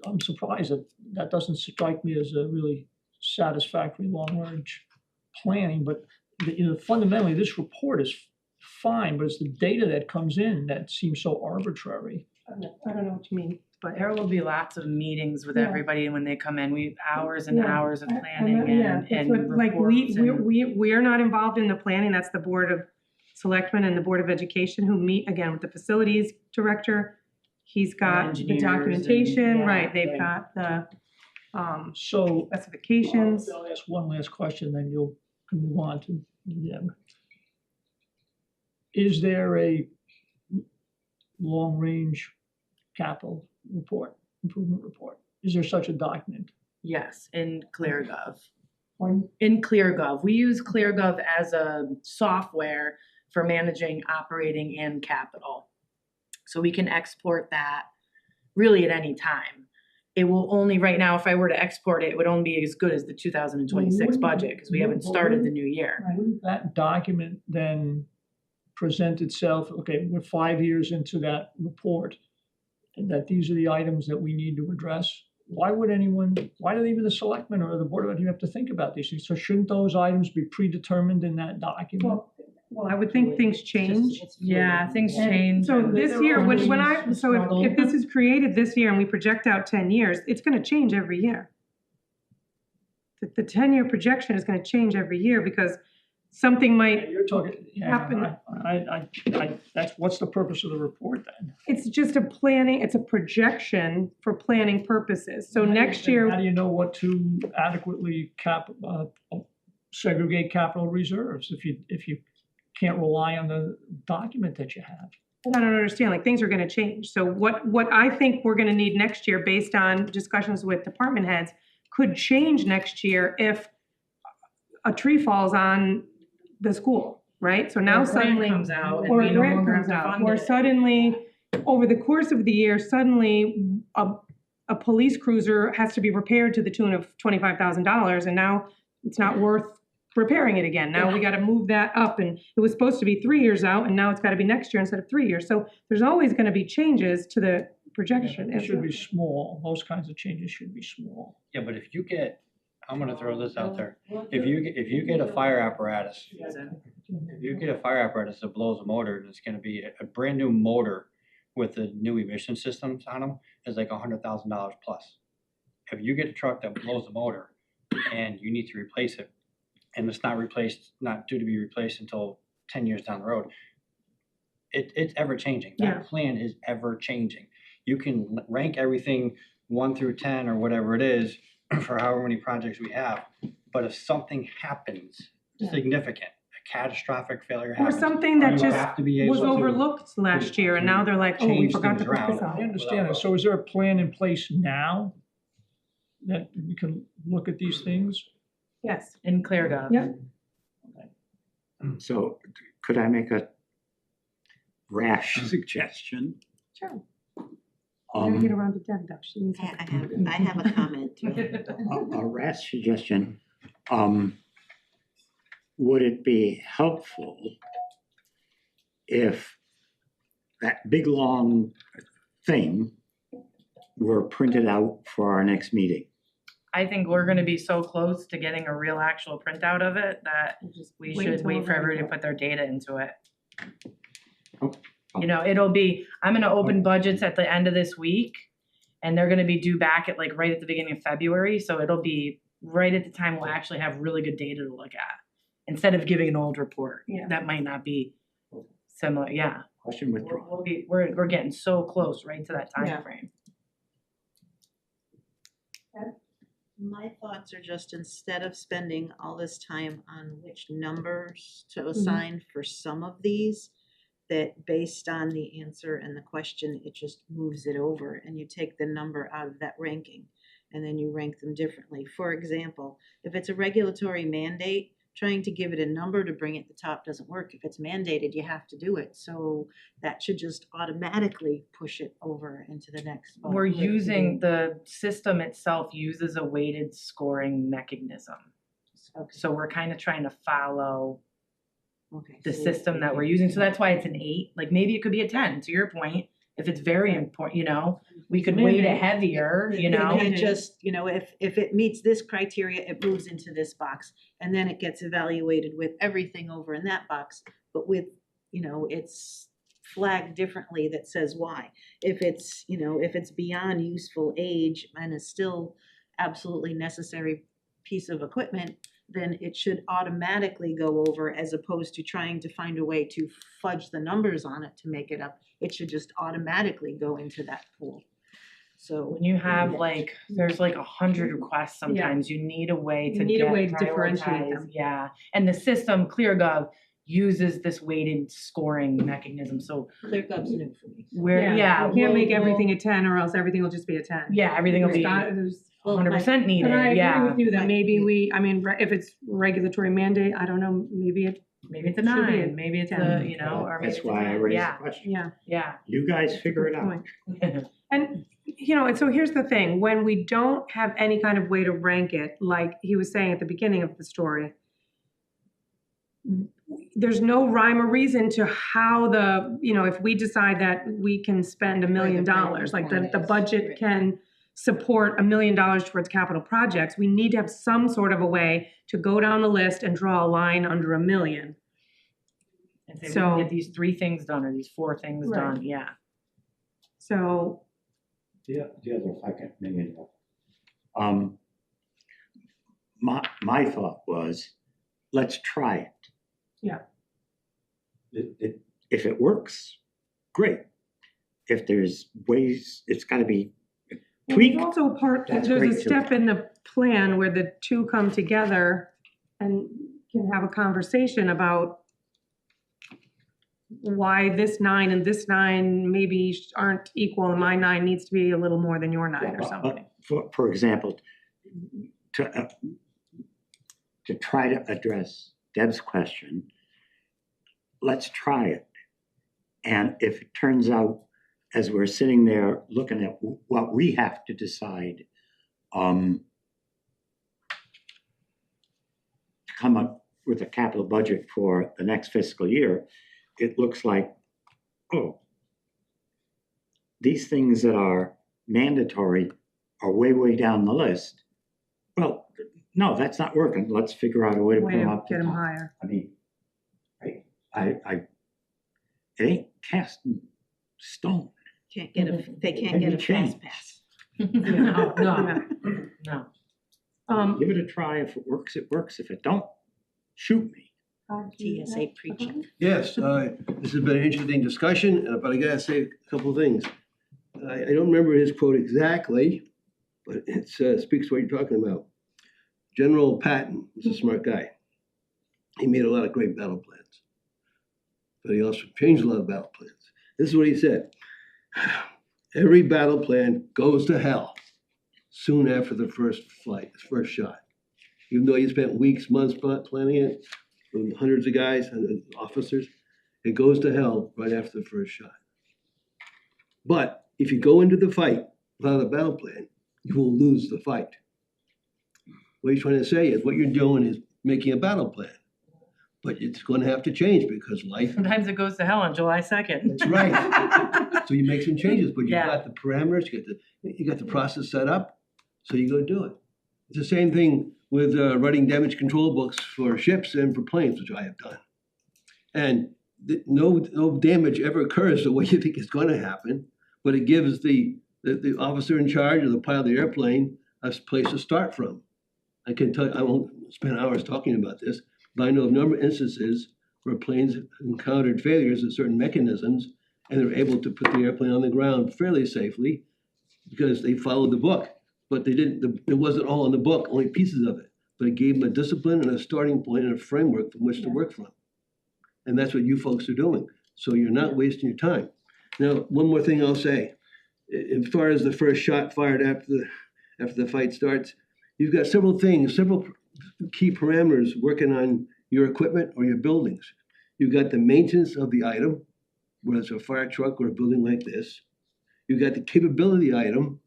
I'm surprised that doesn't strike me as a really satisfactory long-range planning, but fundamentally, this report is fine, but it's the data that comes in that seems so arbitrary. I don't know what you mean, but. There will be lots of meetings with Yeah. everybody when they come in. We've hours and Yeah, hours of I- planning yeah, and that's what- like, reports and. we're not involved in the planning, that's the Board of Selectmen and the Board of Education who meet, again, with the facilities director. He's got the Engineers and- documentation, yeah, right, they've right. got the, So specifications. I'll ask one last question, then you'll move on to them. Is there a long-range capital report, improvement report? Is there such a document? Yes, in ClearGov. Pardon? In ClearGov. We use ClearGov as a software for managing operating and capital. So we can export that really at any time. It will only, right now, if I were to export it, it would only be as good as the 2026 budget because we haven't started the new year. Wouldn't that document then present itself, okay, we're 5 years into that report, and that these are the items that we need to address? Why do even the selectmen or the Board of Ed have to think about these things? So shouldn't those items be predetermined in that document? Well, I would think things change. Yeah, things And change. So and- this year, when always so struggle. if this is created this year and we project out 10 years, it's gonna change every year. The 10-year projection is gonna change every year because something might, You're talking, yeah, happen. that's, what's the purpose of the report then? it's just it's a projection for planning purposes. So next How year, do you know what to adequately segregate capital reserves if you can't rely on the document that you have? I don't understand, like, things are gonna change. So what I think we're gonna need next year, based on discussions with department heads, could change next year if a tree falls on the school, right? So now Or a grant suddenly. comes out and Or we a no grant longer comes have to out, fund or it. suddenly, over the course of the year, suddenly a police cruiser has to be repaired to the tune of $25,000, and now it's not worth repairing it again. Now we gotta move that up, and it was supposed to be 3 years out, and now it's gotta be next year instead of 3 years. So there's always gonna be changes to the projection. It should be small. Those kinds of changes should be small. Yeah, but if you get, I'm gonna throw this out there. If you get a fire apparatus, if you get a fire apparatus that blows a motor, and it's gonna be a brand new motor with the new emission systems on them is like $100,000 plus. If you get a truck that blows the motor and you need to replace it, and it's not due to be replaced until 10 years down the road, it's ever changing. Yeah. That plan is ever changing. You can rank everything 1 through 10 or whatever it is for however many projects we have, but if something happens significant, a catastrophic failure Or happens, something that you just have to be able was to overlooked last year, and now they're like, oh, we change forgot to things put around. this on. I understand it. So is there a plan in place now that we can look at these things? Yes, In ClearGov. Yeah. So could I make a rash suggestion? sure. We're gonna get Um, around to Deb, though. She needs I have a comment too. a rash suggestion, would it be helpful if that big, long thing were printed out for our next meeting? I think we're gonna be so close to getting a real actual printout of it that we Wait should until wait for November. everybody to put their data into it. Oh. You know, I'm gonna open budgets at the end of this week, and they're gonna be due back at like right at the beginning of February, so it'll be right at the time we'll actually have really good data to look at, instead of giving an old report. Yeah. That might not be similar, yeah. Question withdrawn. We're getting so close, right, to that Yeah. time frame. My thoughts are just instead of spending all this time on which numbers to assign for some of these, that based on the answer and the question, it just moves it over and you take the number out of that ranking and then you rank them differently. For example, if it's a regulatory mandate, trying to give it a number to bring it to the top doesn't work. If it's mandated, you have to do it. So that should just automatically push it over into the next spot. We're using, the system itself uses a weighted scoring mechanism. Okay. So we're kind of trying to follow Okay, the so- system that we're using. So that's why it's an 8. Like maybe it could be a 10, to your point. If it's very important, you know, we could weight it heavier, you They know? can't just, you know, if it meets this criteria, it moves into this box. And then it gets evaluated with everything over in that box, but with, you know, it's flagged differently that says why. If it's, you know, if it's beyond useful age and is still absolutely necessary piece of equipment, then it should automatically go over as opposed to trying to find a way to fudge the numbers on it to make it up. It should just automatically go into that pool. So When you have like, there's like 100 requests sometimes, you need a way You to need a way get to differentiate prioritized. them. Yeah, and the system, ClearGov, uses this weighted scoring mechanism, so ClearGov's new for me. we're, yeah. You can't make we'll- everything a 10 or else everything will just be a 10. Yeah, everything will be There's- 100% needed, And I agree yeah. with you that maybe I mean, if it's regulatory mandate, I don't know, maybe it, Maybe it's a Should be a 9, maybe it's a, 10. you know, or maybe That's it's a why I 10. raised the Yeah, question. yeah. yeah. You guys figure it out. Point. And, you know, and so here's the thing, when we don't have any kind of way to rank it, like he was saying at the beginning of the story, there's no rhyme or reason to how you know, if we decide that we can spend $1 million, like the budget can support $1 million towards capital projects, we need to have some sort of a way to go down the list and draw a line under $1 million. And say we So- can get these 3 things done or these 4 things Right. done, yeah. So, The other, if I can, maybe, my thought was, let's try it. Yeah. If it works, great. If there's ways, it's gotta be well, tweaked. there's also That's there's great, a too. step in the plan where the two come together and can have a conversation about why this 9 and this 9 maybe aren't equal and my 9 needs to be a little more than your 9 or something. For example, to try to address Deb's question, let's try it. And if it turns out, as we're sitting there looking at what we have to decide, to come up with a capital budget for the next fiscal year, it looks like, oh, these things that are mandatory are way, way down the list. Well, no, that's not working. Let's figure out a way to put Way them to up. get to them top. higher. I mean, it ain't cast in stone. Can't get a, they can't Maybe get a fast change. pass. No, no, no. Give it a try. If it works, it works. If it don't, shoot me. TSA preaching. Yes, this has been an interesting discussion, but I gotta say a couple of things. I don't remember his quote exactly, but it speaks to what you're talking about. General Patton was a smart guy. He made a lot of great battle plans, but he also changed a lot of battle plans. This is what he said. Every battle plan goes to hell soon after the first flight, first shot. Even though you spent weeks, months planning it, with hundreds of guys and officers, it goes to hell right after the first shot. But if you go into the fight without a battle plan, you will lose the fight. What he's trying to say is what you're doing is making a battle plan. But it's going to have to change because life. Sometimes it goes to hell on July 2nd. That's right. So you make some changes, but you've Yeah. got the parameters, you got the process set up, so you go do it. It's the same thing with writing damage control books for ships and for planes, which I have done. And no damage ever occurs the way you think it's going to happen, but it gives the officer in charge or the pilot of the airplane a place to start from. I can tell you, I won't spend hours talking about this, but I know of a number of instances where planes encountered failures of certain mechanisms and they're able to put the airplane on the ground fairly safely because they followed the book. But they didn't, it wasn't all in the book, only pieces of it. But it gave them a discipline and a starting point and a framework from which to work from. And that's what you folks are doing. So you're not wasting your time. Now, one more thing I'll say. As far as the first shot fired after the fight starts, you've got several things, several key parameters working on your equipment or your buildings. You've got the maintenance of the item, whether it's a fire truck or a building like this. You've got the capability item.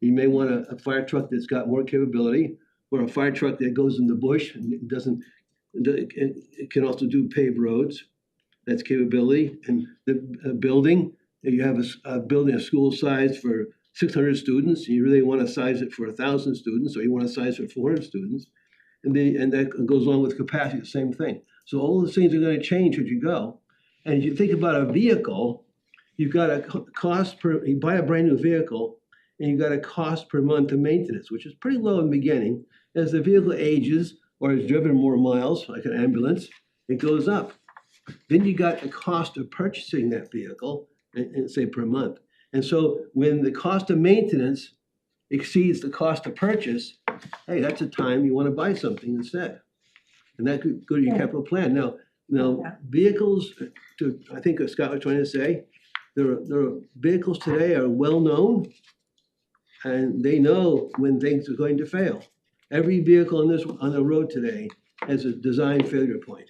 You may want a fire truck that's got more capability, or a fire truck that goes in the bush and it can also do paved roads. That's capability. And the building, you have a building, a school size for 600 students. You really want to size it for 1,000 students, or you want to size it for 400 students. And that goes along with capacity, the same thing. So all those things are going to change as you go. And if you think about a vehicle, you've got a cost per, you buy a brand new vehicle, and you've got a cost per month of maintenance, which is pretty low in the beginning. As the vehicle ages or is driven more miles, like an ambulance, it goes up. Then you got the cost of purchasing that vehicle, and say per month. And so when the cost of maintenance exceeds the cost of purchase, hey, that's a time you want to buy something instead. And that could go to your capital plan. Now vehicles, I think what Scott was trying to say, there are vehicles today are well known, and they know when things are going to fail. Every vehicle on the road today has a design failure point.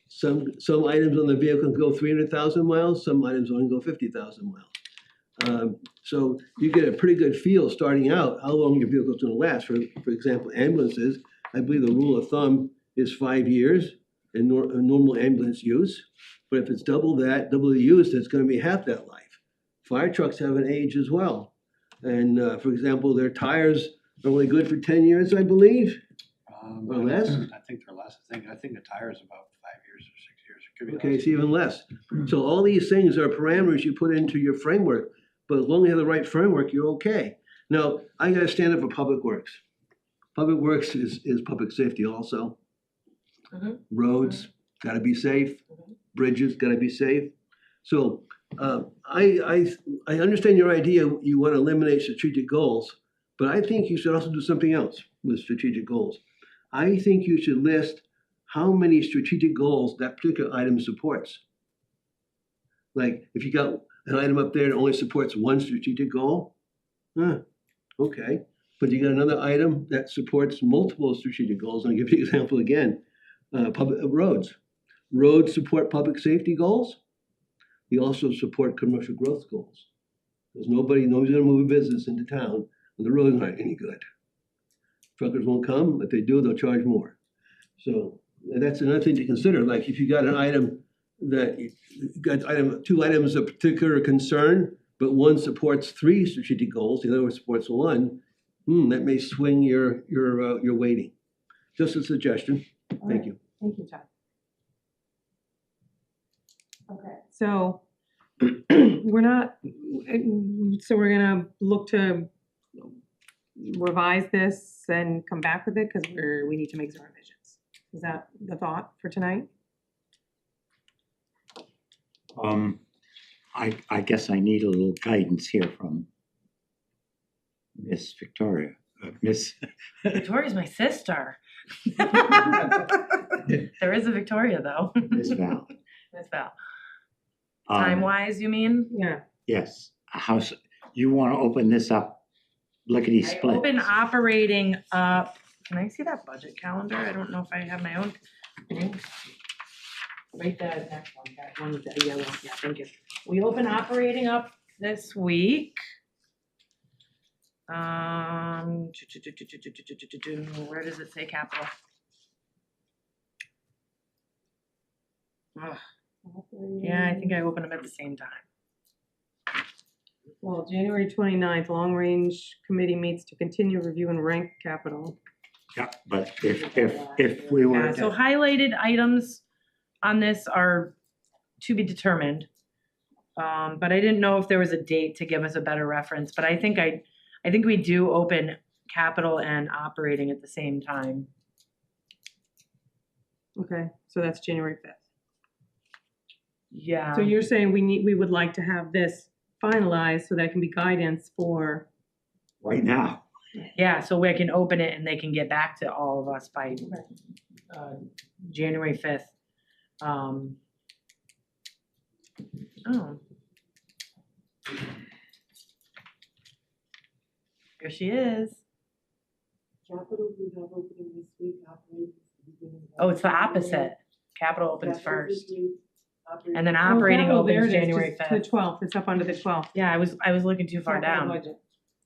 Some items on the vehicle can go 300,000 miles, some items only go 50,000 miles. So you get a pretty good feel starting out how long your vehicle is going to last. For example, ambulances, I believe the rule of thumb is 5 years in normal ambulance use. But if it's double the use, it's going to be half that life. Fire trucks have an age as well. And for example, their tires are only good for 10 years, I believe, or less. I think they're less. I think the tire's about 5 years or 6 years. It could be Okay, less. it's even less. So all these things are parameters you put into your framework, but as long as you have the right framework, you're okay. Now, I gotta stand up for Public Works. Public Works is public safety also. Roads, gotta be safe. Bridges, gotta be safe. So I understand your idea, you wanna eliminate strategic goals, but I think you should also do something else with strategic goals. I think you should list how many strategic goals that particular item supports. Like, if you got an item up there that only supports one strategic goal, okay. But you got another item that supports multiple strategic goals. I'll give you an example again. Public roads. Roads support public safety goals. They also support commercial growth goals. Because nobody's gonna move a business into town when the roads aren't any good. Truckers won't come. If they do, they'll charge more. So that's another thing to consider. Like if you got an item that you got two items of particular concern, but one supports 3 strategic goals, the other one supports 1. That may swing your weighting. Just a suggestion. Thank you. Thank you, John. Okay, so we're not, so we're gonna look to revise this and come back with it, because we need to make some revisions. Is that the thought for tonight? I guess I need a little guidance here from Miss Victoria, Miss. Victoria's my sister. There is a Victoria though. Miss Val. Miss Val. Um, Time-wise, you mean? Yeah. Yes, you wanna open this up, lickety I split? open operating up, can I see that budget calendar? I don't know if I have my own. Right there, next one, that one with the yellow, yeah, thank you. We open operating up this week. Where does it say capital? Ugh, yeah, I think I opened them at the same time. Well, January 29th, Long Range Committee meets to continue review and rank capital. Yeah, but if we were Yeah, so to, highlighted items on this are to be determined. But I didn't know if there was a date to give us a better reference, but I think we do open capital and operating at the same time. Okay, so that's January 5th. Yeah. So you're saying we would like to have this finalized so that it can be guidance for, right now, Yeah, so we can open it and they can get back to all of us by January 5th. Oh. Here she is. Oh, it's the opposite. Capital opens first. And then operating Oh, there opens it is, January just the 5th. 12th, it's up under the 12th. Yeah, I was looking too far Capital down. budget.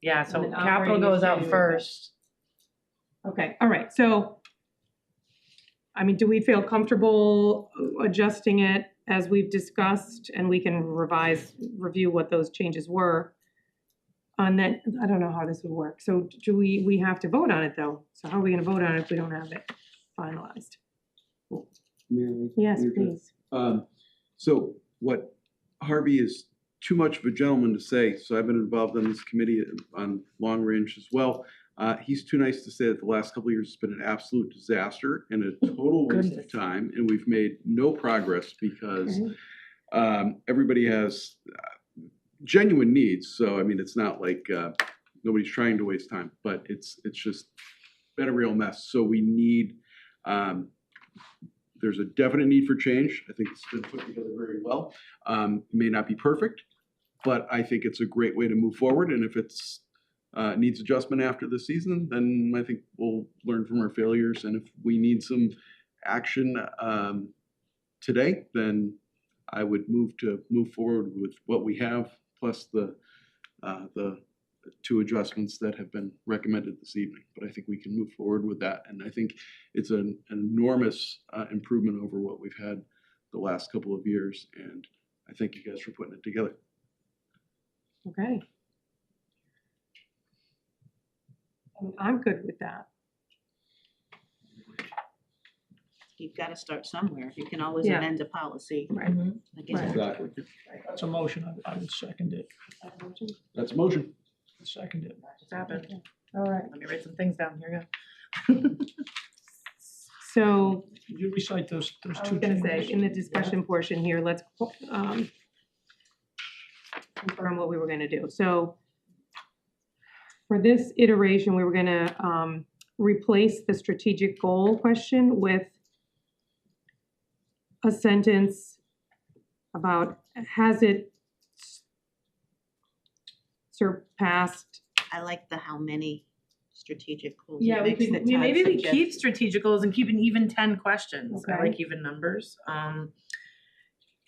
Yeah, so And then capital operating goes is out January 5th. first. Okay, all right, so, I mean, do we feel comfortable adjusting it as we've discussed, and we can review what those changes were? On that, I don't know how this would work, so do we have to vote on it, though? So how are we gonna vote on it if we don't have it finalized? Mary? Yes, Mary Jo? please. So what Harvey is too much of a gentleman to say, so I've been involved in this committee on long range as well. He's too nice to say that the last couple of years has been an absolute disaster and a total waste of Goodness. time, and we've made no progress because Okay. everybody has genuine needs. So I mean, it's not like nobody's trying to waste time, but it's just been a real mess. So we need. There's a definite need for change. I think it's been put together very well. It may not be perfect, but I think it's a great way to move forward. And if it's needs adjustment after the season, then I think we'll learn from our failures. And if we need some action today, then I would move forward with what we have, plus the two adjustments that have been recommended this evening. But I think we can move forward with that. And I think it's an enormous improvement over what we've had the last couple of years. And I thank you guys for putting it together. Okay. I'm good with that. You've gotta start somewhere. You can always Yeah. amend a policy. Right. Again. Exactly. That's a motion, I would second it, That's a motion. second it. That just happened. All right, Let me write some things down. Here you go. so Could you recite those I was two gonna say, changes? in the discussion portion here, let's confirm what we were gonna do. So for this iteration, we were gonna replace the strategic goal question with a sentence about, has it surpassed? I like the how many strategic goals. Yeah, It we makes could, the maybe Todd we keep suggested. strategic goals and keep an even 10 questions. I Okay. like even numbers. Okay.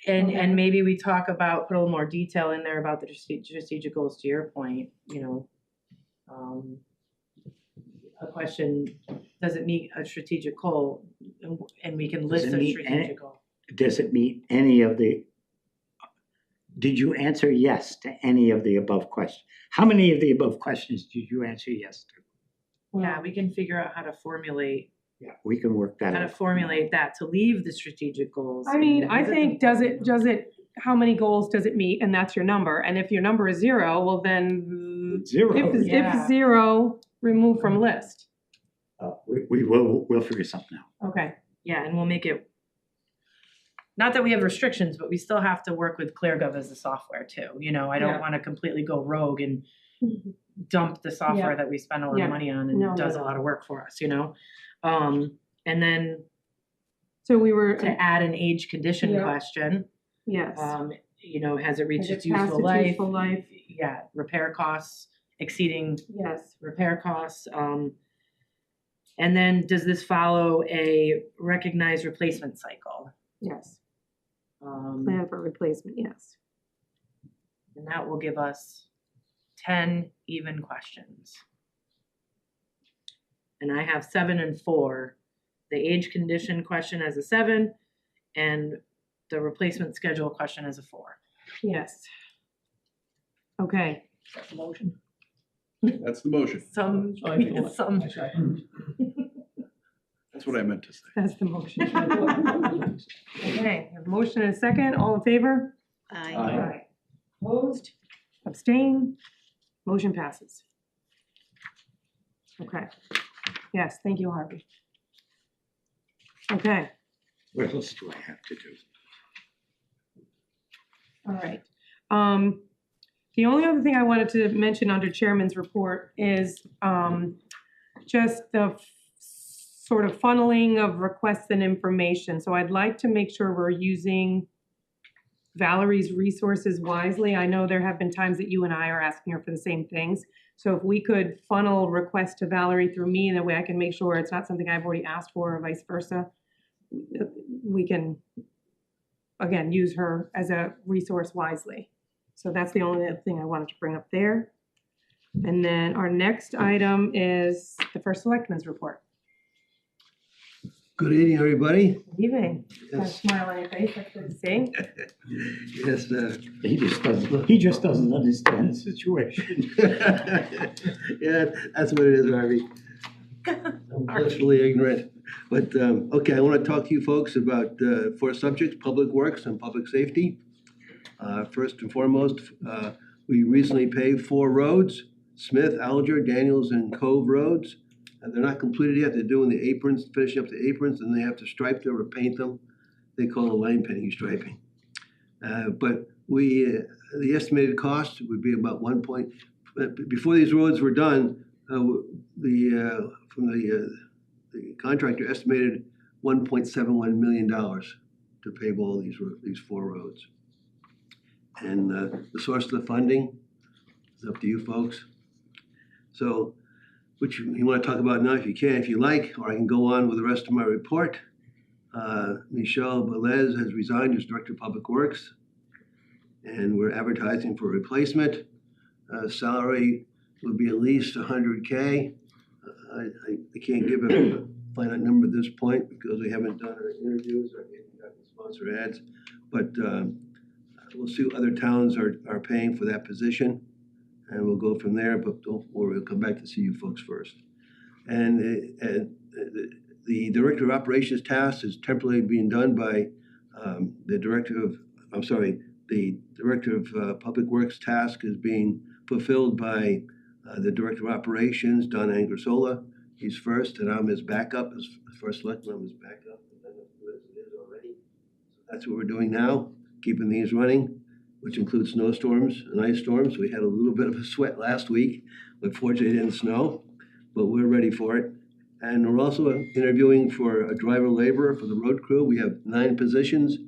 And maybe we talk about, put a little more detail in there about the strategic goals, to your point, you know. A question, does it meet a strategic goal? And we can list Does it a meet strategic goal. does it meet any of the, did you answer yes to any of the above questions? How many of the above questions did you answer yes to? Yeah, we can figure out how to formulate We can work that how to out. formulate that to leave the strategic goals. I mean, I think, does it how many goals does it meet, and that's your number. And if your number is 0, well then, Zero. if 0, remove from list. We'll figure something out. Okay, Yeah, and we'll make it, not that we have restrictions, but we still have to work with ClearGov as the software too. You know, I Yeah. don't wanna completely go rogue and dump the software that we spend a lot Yeah. of money on No, and does a no. lot of work for us, you know? And then so we were, to add an age condition Yeah. question, yes. you know, has it reached Has its it passed useful its life? useful life? Yeah, repair costs exceeding Yes, repair costs. And then does this follow a recognized replacement cycle? yes. Um, Plan for replacement, yes. And that will give us 10 even questions. And I have 7 and 4. The age condition question as a 7 and the replacement schedule question as a 4. Yes. Okay, That's the motion. That's the motion. Some, Oh, I think- some. I second. That's what I meant to say. that's the motion. Okay, a motion and a second, all in favor? I, Opposed? Abstain? Motion passes. Okay. Yes, thank you, Harvey. Okay, What else do I have to do? all right. The only other thing I wanted to mention under Chairman's report is just the sort of funneling of requests and information. So I'd like to make sure we're using Valerie's resources wisely. I know there have been times that you and I are asking her for the same things. So if we could funnel requests to Valerie through me, that way I can make sure it's not something I've already asked for or vice versa. We can, again, use her as a resource wisely. So that's the only other thing I wanted to bring up there. And then our next item is the first selectman's report. Good evening, everybody. Good evening. Got a Yes, smile on your face, that's good to see. yes, He just doesn't understand the situation. yeah, that's what it is, Harvey. I'm blissfully ignorant. But, okay, I want to talk to you folks about 4 subjects, public works and public safety. First and foremost, we recently paved 4 roads, Smith, Alger, Daniels, and Cove roads. And they're not completed yet. They're doing the aprons, finishing up the aprons, and they have to stripe them or paint them. They call it line painting striping. But the estimated cost would be about before these roads were done, the contractor estimated $1.71 million to pave all these 4 roads. And the source of the funding is up to you folks. So, which you want to talk about now if you can, if you like, or I can go on with the rest of my report. Michelle Velez has resigned as Director of Public Works, and we're advertising for a replacement. Salary would be at least $100K. I can't give a finite number at this point because we haven't done our interviews or gotten sponsor ads, but we'll see what other towns are paying for that position. And we'll go from there, but don't worry, we'll come back to see you folks first. And the Director of Operations task is temporarily being done by the Director of Public Works task is being fulfilled by the Director of Operations, Don Angersola. He's first, and I'm his backup, as first selectman, I'm his backup, and then as it is already. So that's what we're doing now, keeping these running, which includes snowstorms and ice storms. We had a little bit of a sweat last week, but fortunately it didn't snow, but we're ready for it. And we're also interviewing for a driver laborer for the road crew. We have 9 positions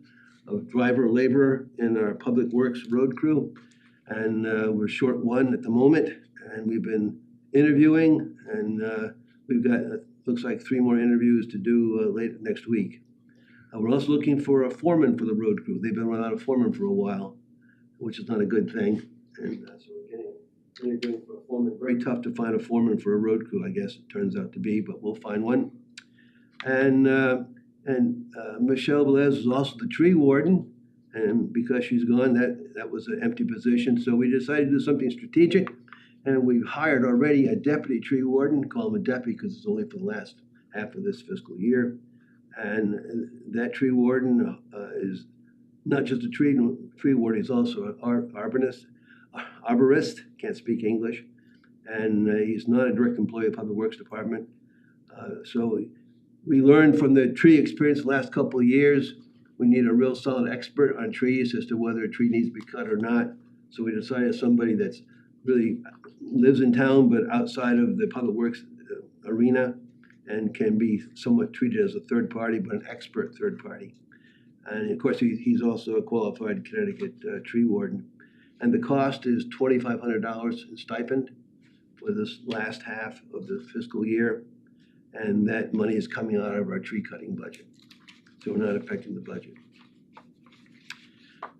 of driver laborer in our public works road crew. And we're short 1 at the moment. And we've been interviewing, and we've got, looks like 3 more interviews to do later next week. We're also looking for a foreman for the road crew. They've been without a foreman for a while, which is not a good thing. And so we're interviewing for a foreman. Very tough to find a foreman for a road crew, I guess it turns out to be, but we'll find one. And Michelle Velez is also the tree warden, and because she's gone, that was an empty position. So we decided to do something strategic, and we've hired already a deputy tree warden. Call him a deputy because it's only for the last half of this fiscal year. And that tree warden is not just a tree warden, he's also an arborist, can't speak English. And he's not a direct employee of Public Works Department. So we learned from the tree experience the last couple of years, we need a real solid expert on trees as to whether a tree needs to be cut or not. So we decided somebody that's really lives in town but outside of the Public Works arena and can be somewhat treated as a third party, but an expert third party. And of course, he's also a qualified Connecticut tree warden. And the cost is $2,500 in stipend for this last half of the fiscal year. And that money is coming out of our tree cutting budget. So we're not affecting the budget.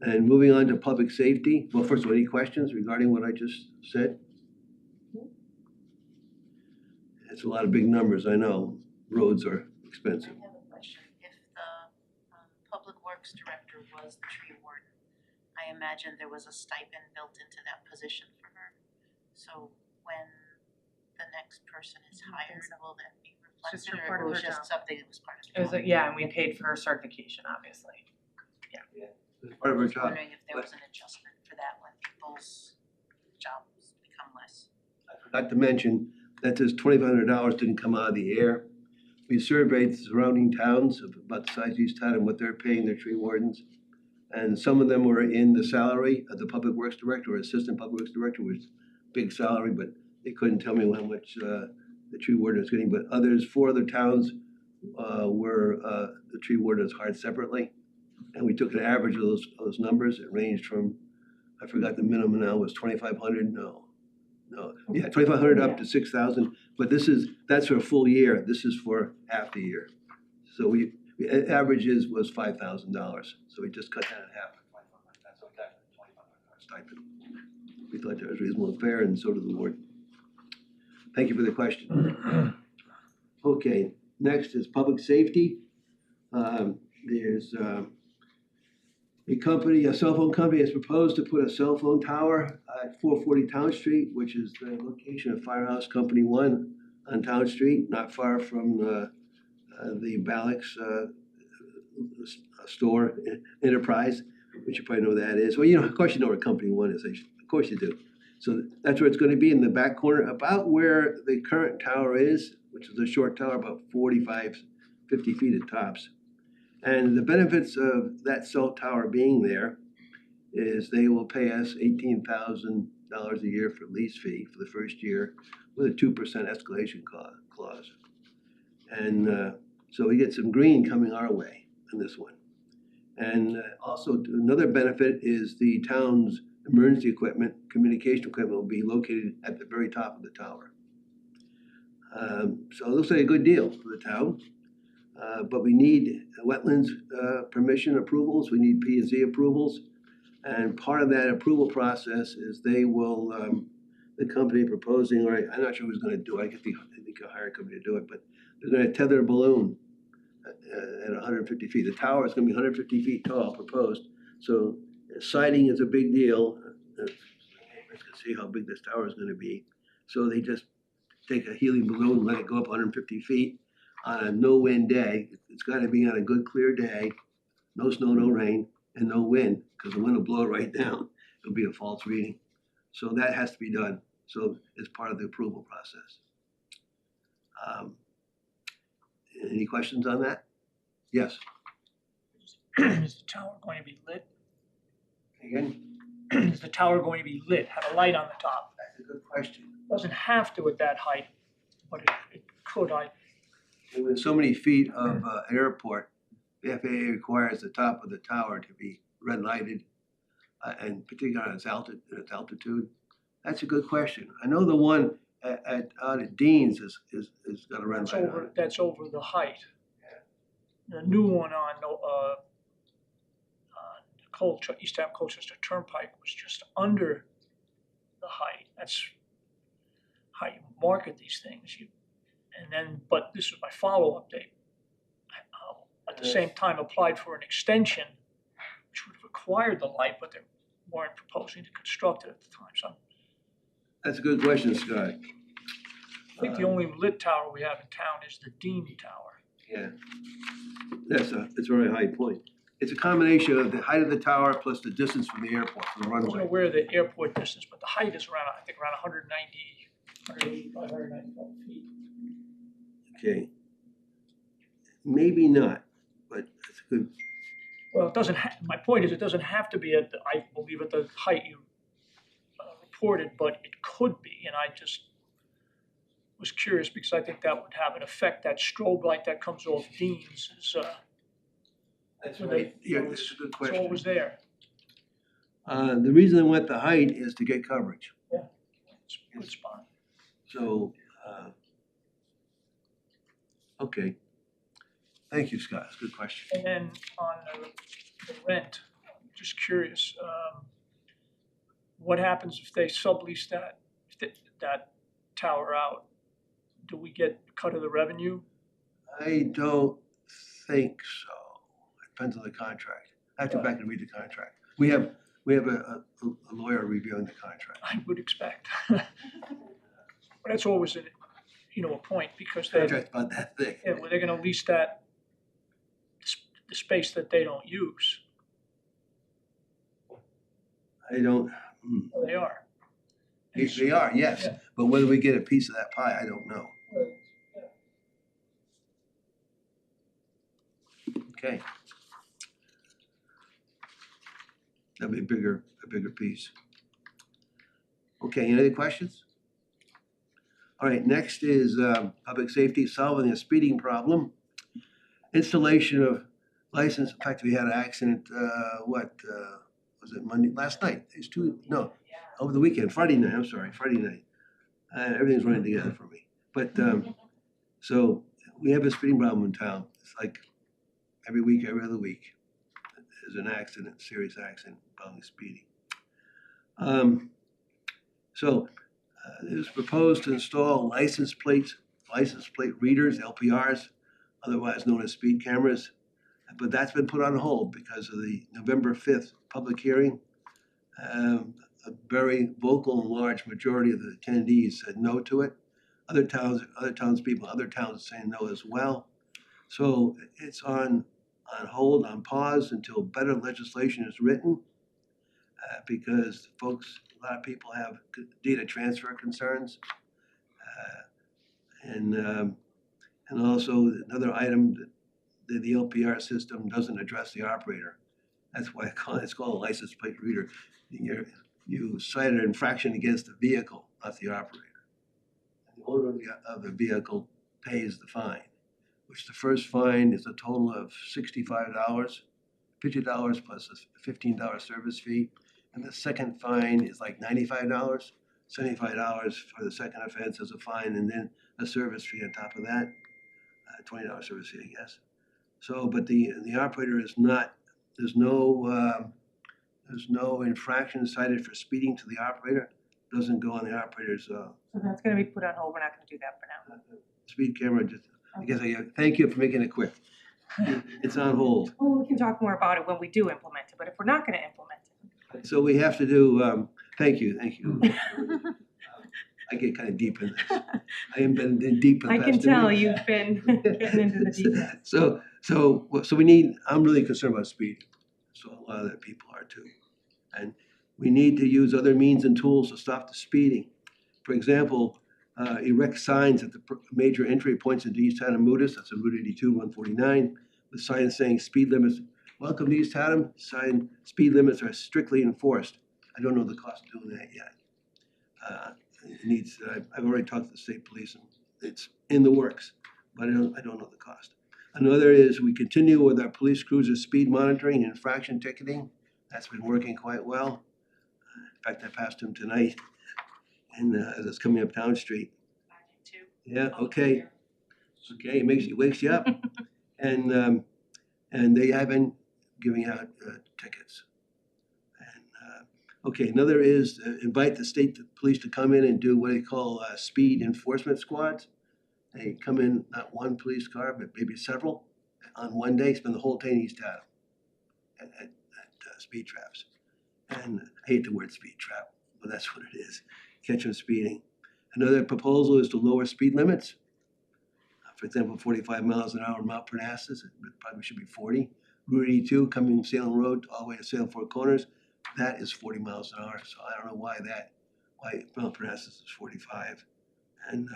And moving on to public safety. Well, first of all, any questions regarding what I just said? It's a lot of big numbers, I know. Roads are expensive. I have a question. If the Public Works Director was the tree warden, I imagine there was a stipend built into that position for her. So when the next person is hired, will that be Just reflected, her part or of it was her just job. something that was part of It was, the job? yeah, and we paid for her certification, obviously. It's part of our I was job. wondering if there was an adjustment for that when people's jobs become less. I forgot to mention that this $2,500 didn't come out of the air. We surveyed surrounding towns of about the size of East Haddam, what they're paying their tree wardens. And some of them were in the salary of the Public Works Director or Assistant Public Works Director, which is big salary, but they couldn't tell me how much the tree warden was getting. But others, 4 other towns were the tree warden was hired separately. And we took an average of those numbers. It ranged from, I forgot the minimum now was 2,500. No, yeah, 2,500 up to 6,000. But that's for a full year. This is for half the year. So averages was $5,000. So we just cut that in half. That's what we got for the $2,500 stipend. We thought that was reasonable and fair, and so did the warden. Thank you for the question. Okay, next is public safety. There's a cell phone company has proposed to put a cell phone tower at 440 Town Street, which is the location of Firehouse Company 1 on Town Street, not far from the Balix store enterprise, which you probably know what that is. Well, of course you know where Company 1 is. Of course you do. So that's where it's going to be, in the back corner, about where the current tower is, which is a short tower, about 45, 50 feet at tops. And the benefits of that cell tower being there is they will pay us $18,000 a year for lease fee for the first year with a 2% escalation clause. And so we get some green coming our way on this one. And also another benefit is the town's emergency equipment, communication equipment will be located at the very top of the tower. So it looks like a good deal for the town. But we need wetlands permission approvals, we need P&Z approvals. And part of that approval process is they will, the company proposing, or I'm not sure who's gonna do it, I think a hired company to do it, but they're gonna tether a balloon at 150 feet. The tower is gonna be 150 feet tall, proposed. So sighting is a big deal. Neighbors can see how big this tower is gonna be. So they just take a helium balloon and let it go up 150 feet. On a no-wind day. It's got to be on a good clear day, no snow, no rain, and no wind, because the wind will blow it right down. It'll be a false reading. So that has to be done. So it's part of the approval process. Any questions on that? Yes. Is the tower going to be lit? Again, Is the tower going to be lit, have a light on the top? that's a good question. Doesn't have to at that height, but it could, And with so many feet of an airport, the FAA requires the top of the tower to be red lighted, and particularly on its altitude. That's a good question. I know the one out at Dean's is got a red light on it. that's over the height. The new one on East Hampton Colchester Turnpike was just under the height. That's how you market these things. But this was my follow-up date. At the same time, applied for an extension, which would have required the light, but they weren't proposing to construct it at the time. So That's a good question, Scott. I think the only lit tower we have in town is the Dean Tower. Yeah. It's a very high point. It's a combination of the height of the tower plus the distance from the airport, from the I wasn't runway. aware of the airport distance, but the height is around, I think, around 185, 195 feet. Okay. Maybe not, but it's a good, Well, it doesn't my point is, it doesn't have to be at, I believe, at the height you reported, but it could be, and I just was curious because I think that would have an effect. That strobe light that comes off Dean's is, that's Well, right. they- Yeah, this is a good it's question. always there. The reason I went the height is to get coverage. It's a good spot. So, okay. Thank you, Scott. It's a good question. And then on the rent, I'm just curious, what happens if they sublease that tower out? Do we get a cut of the revenue? I don't think so. It depends on the contract. I have to go back and read the contract. We have a lawyer reviewing the contract. I would expect. But that's always a point, because they, Contract's about that thick. yeah, well, they're gonna lease the space that they don't use. I don't, Well, they are. they are, yes, Yeah. but whether we get a piece of that pie, I don't know. Okay. That'd be a bigger piece. Okay, any other questions? All right, next is public safety, solving a speeding problem. Installation of license, in fact, we had an accident, was it Monday, last night? Over the weekend, Friday night. Everything's running together for me. But, so we have a speeding problem in town. It's like every week, every other week, there's an accident, serious accident involving speeding. It was proposed to install license plate readers, LPRs, otherwise known as speed cameras. But that's been put on hold because of the November 5th public hearing. A very vocal and large majority of the attendees said no to it. Other townspeople, other towns saying no as well. So it's on hold, on pause until better legislation is written. Because folks, a lot of people have data transfer concerns. And also another item that the LPR system doesn't address the operator. That's why it's called a license plate reader. You cite an infraction against the vehicle, not the operator. And the owner of the vehicle pays the fine, which the first fine is a total of $65, $50 plus a $15 service fee. And the second fine is like $95, $75 for the second offense as a fine, and then a service fee on top of that, $20 service fee, I guess. So, but the operator is not, there's no infraction cited for speeding to the operator. Doesn't go on the operator's So that's gonna be put on hold, we're not gonna do that for now. speed camera. Thank you for making it quick. It's on hold. Well, we can talk more about it when we do implement it, but if we're not gonna implement it. So we have to do, thank you. I get kind of deep in this. I have been deep in the I past can 2 tell weeks. you've been getting into the deep end. So we need, I'm really concerned about speed. So a lot of the people are too. And we need to use other means and tools to stop the speeding. For example, erect signs at the major entry points into East Haddam Moodus, that's on Route 82, 149, with signs saying speed limits. Welcome to East Haddam, sign speed limits are strictly enforced. I don't know the cost of doing that yet. It needs, I've already talked to the state police and it's in the works, but I don't know the cost. Another is we continue with our police cruiser speed monitoring and infraction ticketing. That's been working quite well. In fact, I passed him tonight and as it's coming up Town Street. Yeah, okay. Okay, it wakes you up. And they have been giving out tickets. Okay, another is invite the state police to come in and do what they call speed enforcement squads. They come in, not one police car, but maybe several, on one day, spend the whole day in East Haddam at speed traps. And I hate the word speed trap, but that's what it is, catch them speeding. Another proposal is to lower speed limits. For example, 45 miles an hour in Mount Parnassus, it probably should be 40. Route 82 coming Salem Road all the way to Salem Four Corners, that is 40 miles an hour. So I don't know why Mount Parnassus is 45. And,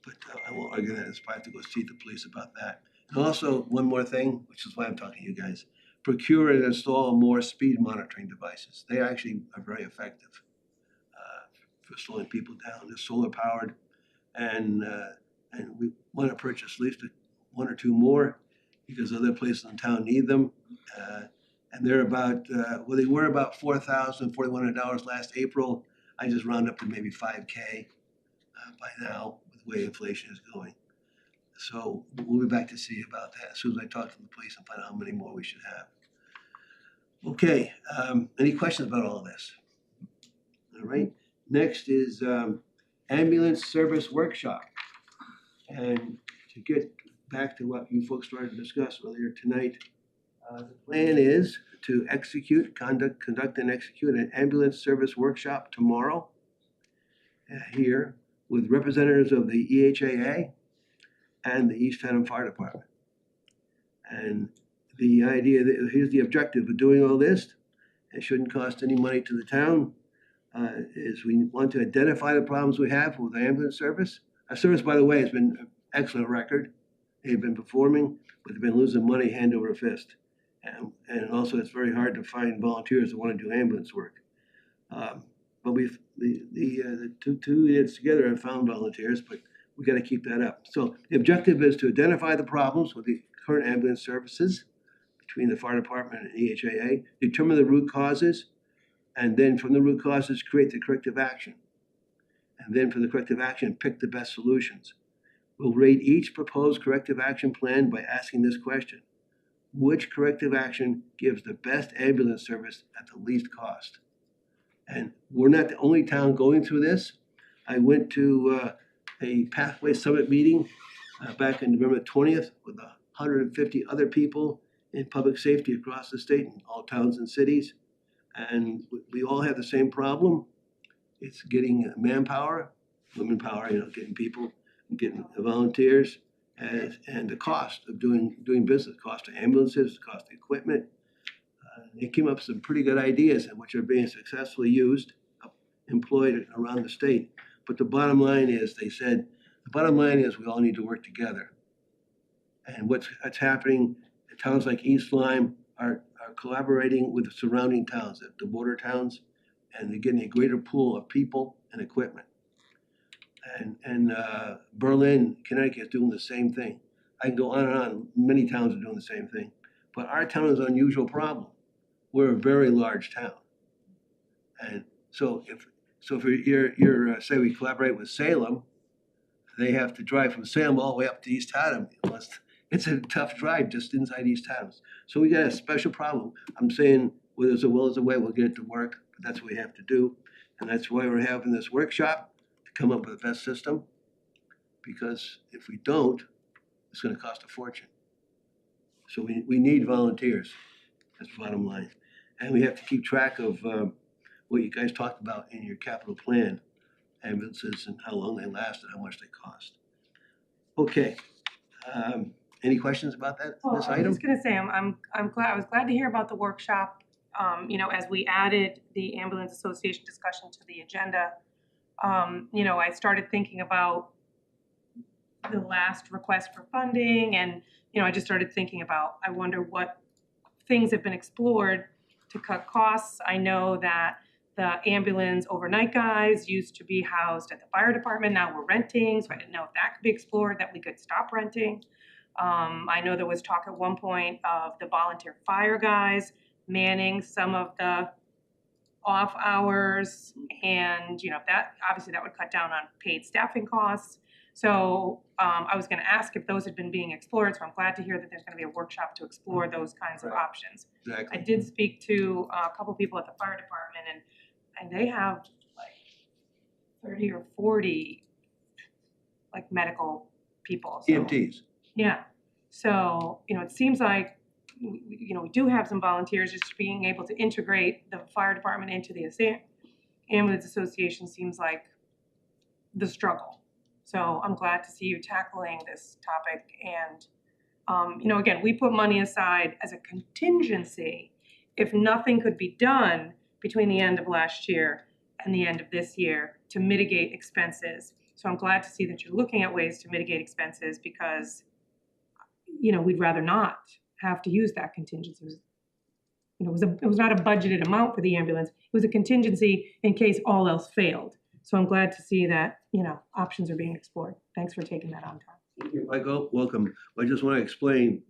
but I won't argue that. It's probably have to go see the police about that. And also, one more thing, which is why I'm talking to you guys, procure and install more speed monitoring devices. They actually are very effective for slowing people down. They're solar powered, and we want to purchase at least one or two more because other places in town need them. And they're about, they were about $4,000, $4,100 last April. I just round up to maybe $5K by now with the way inflation is going. So we'll be back to see about that as soon as I talk to the police and find out how many more we should have. Okay, any questions about all of this? All right, next is ambulance service workshop. And to get back to what you folks started to discuss earlier tonight, the plan is to conduct and execute an ambulance service workshop tomorrow here with representatives of the EHAA and the East Haddam Fire Department. And the idea, here's the objective of doing all this. It shouldn't cost any money to the town. Is we want to identify the problems we have with the ambulance service. Our service, by the way, has been an excellent record. They've been performing, but they've been losing money hand over fist. And also, it's very hard to find volunteers that want to do ambulance work. But the two units together have found volunteers, but we got to keep that up. So the objective is to identify the problems with the current ambulance services between the fire department and EHAA, determine the root causes, and then from the root causes, create the corrective action. And then for the corrective action, pick the best solutions. We'll rate each proposed corrective action plan by asking this question: which corrective action gives the best ambulance service at the least cost? And we're not the only town going through this. I went to a Pathway Summit meeting back on November 20th with 150 other people in public safety across the state in all towns and cities. And we all have the same problem. It's getting manpower, women power, getting people, getting volunteers, and the cost of doing business, cost of ambulances, cost of equipment. They came up with some pretty good ideas which are being successfully used, employed around the state. But the bottom line is, they said, we all need to work together. And what's happening, towns like East Lyme are collaborating with the surrounding towns, the border towns, and they're getting a greater pool of people and equipment. And Berlin, Connecticut is doing the same thing. I can go on and on. Many towns are doing the same thing. But our town is an unusual problem. We're a very large town. And so if you're say we collaborate with Salem, they have to drive from Salem all the way up to East Haddam. It's a tough drive just inside East Haddam. So we got a special problem. I'm saying, where there's a will, there's a way. We'll get it to work, but that's what we have to do. And that's why we're having this workshop, to come up with the best system. Because if we don't, it's gonna cost a fortune. So we need volunteers, that's the bottom line. And we have to keep track of what you guys talked about in your capital plan, ambulances and how long they last and how much they cost. Okay, any questions about that, Well, this I was item? just gonna say, I was glad to hear about the workshop. As we added the Ambulance Association discussion to the agenda, I started thinking about the last request for funding, and, I just started thinking about, I wonder what things have been explored to cut costs. I know that the ambulance overnight guys used to be housed at the fire department, now we're renting, so I didn't know if that could be explored, that we could stop renting. I know there was talk at one point of the volunteer fire guys manning some of the off hours, and that obviously that would cut down on paid staffing costs. So I was going to ask if those had been being explored. So I'm glad to hear that there's going to be a workshop to explore those kinds of options. Exactly. I did speak to a couple people at the fire department, and they have like 30 or 40 like medical people. So, EMTs. yeah. So it seems like we do have some volunteers. Just being able to integrate the fire department into the ambulance association seems like the struggle. So I'm glad to see you tackling this topic, and You know, again, we put money aside as a contingency if nothing could be done between the end of last year and the end of this year to mitigate expenses. So I'm glad to see that you're looking at ways to mitigate expenses because, you know, we'd rather not have to use that contingency. You know, it was not a budgeted amount for the ambulance. It was a contingency in case all else failed. So I'm glad to see that, you know, options are being explored. Thanks for taking that on, Tom. Michael, welcome. I just want to explain,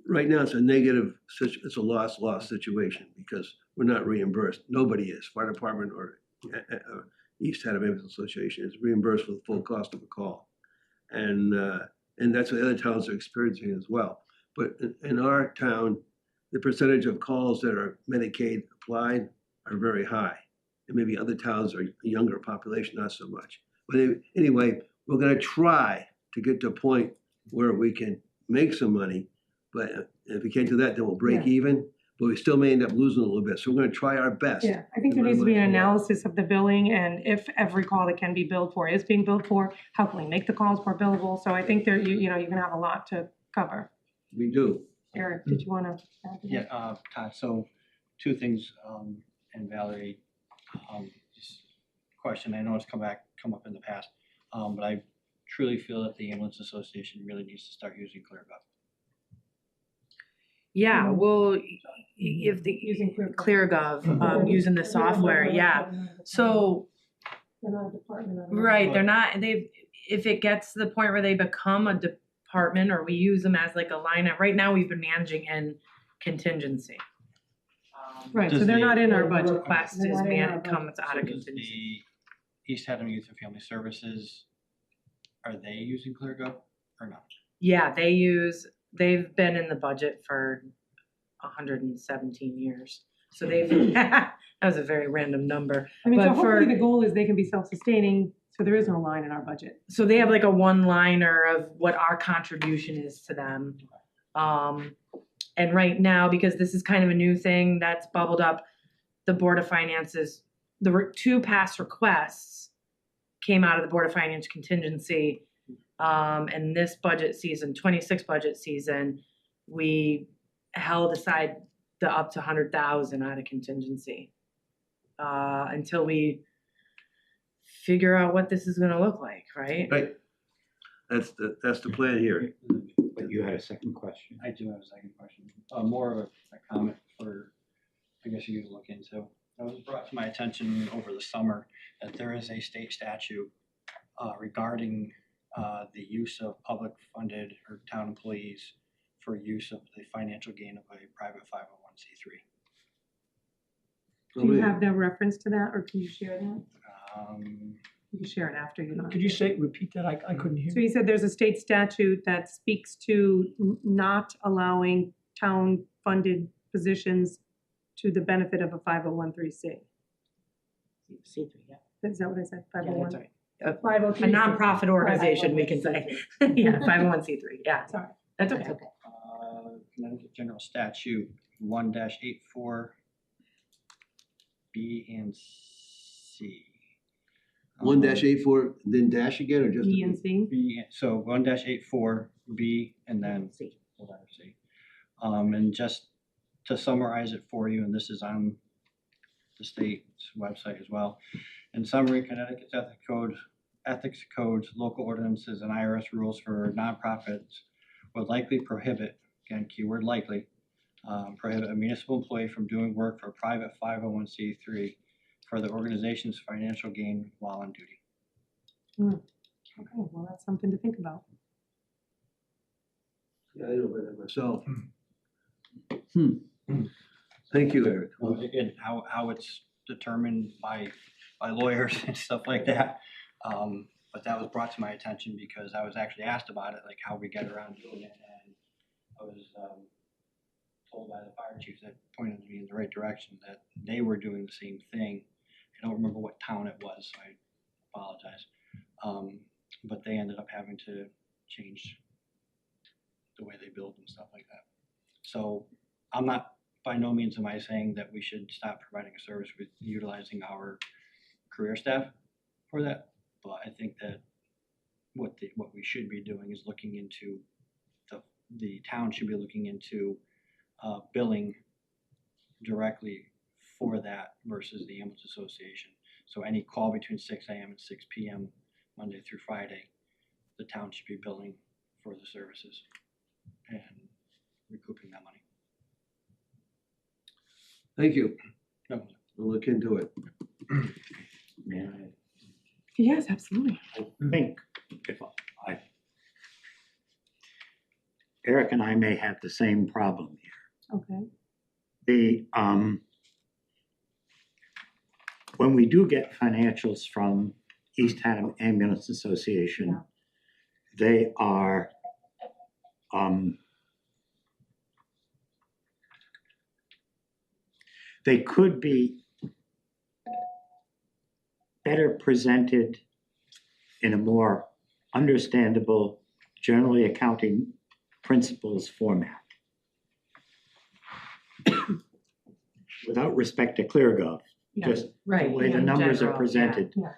right now it's a negative, it's a loss situation because we're not reimbursed. Nobody is, fire department or East Haddam Ambulance Association is reimbursed for the full cost of a call. And that's what other towns are experiencing as well. But in our town, the percentage of calls that are Medicaid applied are very high. And maybe other towns are younger population, not so much. But anyway, we're gonna try to get to a point where we can make some money. But if we can't do that, then we'll break even. But we still may end up losing a little bit. So we're gonna try our best. Yeah, I think there needs to be an analysis of the billing and if every call that can be billed for is being billed for, how can we make the calls more billable? So I think there, you know, you're gonna have a lot to cover. We do. Eric, did you wanna add to that? Yeah, Todd, so two things, and Valerie, just question, I know it's come up in the past, but I truly feel that the Ambulance Association really needs to start using ClearGov. Yeah, well, if the, Using ClearGov, using the software, yeah. So, They're not a department. right, they're not, if it gets to the point where they become a department or we use them as like a line, right now we've been managing in contingency. Right, so Does they're the- not in our The budget. request They're is not in our comes out of Does contingency. the East Haddam Youth and Family Services, are they using ClearGov or not? Yeah, they've been in the budget for 117 years. So they've, that was a very random number. I mean, so But hopefully for- the goal is they can be self-sustaining, so there is no line in our budget. So they have like a one-liner of what our contribution is to them. And right now, because this is kind of a new thing that's bubbled up, the Board of Finance's, two past requests came out of the Board of Finance contingency. And this budget season, 26 budget season, we held aside the up to 100,000 out of contingency. Until we figure out what this is gonna look like, right? Right. That's the plan here. But you had a second question. I do have a second question, more of a comment for, I guess you to look into. It was brought to my attention over the summer that there is a state statute regarding the use of public funded or town employees for use of the financial gain of a private 501c3. Do you have the reference to that, or can you share that? Um, You can share it after you know. Could you repeat that? I couldn't hear. So he said there's a state statute that speaks to not allowing town-funded positions to the benefit of a 501(c)(3). C3, yeah. Is that what I said? Yeah, 501? that's right. 503C. A nonprofit organization, we can say. Yeah, 501c3, yeah. Sorry. That's okay. Connecticut General Statute 1-84 B and C. 1-84, then dash again, or just? B and C. B, so 1-84 B and then C. the letter C. And just to summarize it for you, and this is on the state's website as well. In summary, Connecticut's ethics codes, local ordinances, and IRS rules for nonprofits would likely prohibit, again, keyword likely, prohibit a municipal employee from doing work for a private 501c3 for the organization's financial gain while on duty. Okay, well, that's something to think about. Yeah, I know about that myself. Thank you, Eric. Well, again, how it's determined by lawyers and stuff like that. But that was brought to my attention because I was actually asked about it, like how we get around doing it, and I was told by the fire chief that pointed me in the right direction, that they were doing the same thing. I don't remember what town it was, so I apologize. But they ended up having to change the way they build and stuff like that. So I'm not, by no means am I saying that we should stop providing a service with utilizing our career staff for that. But I think that what we should be doing is looking into the the town should be looking into billing directly for that versus the ambulance association. So any call between 6 AM and 6 PM, Monday through Friday, the town should be billing for the services and recouping that money. Thank you. No, We'll look into it. May I Yes, absolutely. think if Eric and I may have the same problem here. Okay. The, when we do get financials from East Haddam Ambulance Association, they are, they could be better presented in a more understandable, generally accounting principles format. Without respect to ClearGov, Yeah, just the Right. way the in numbers are general, presented yeah.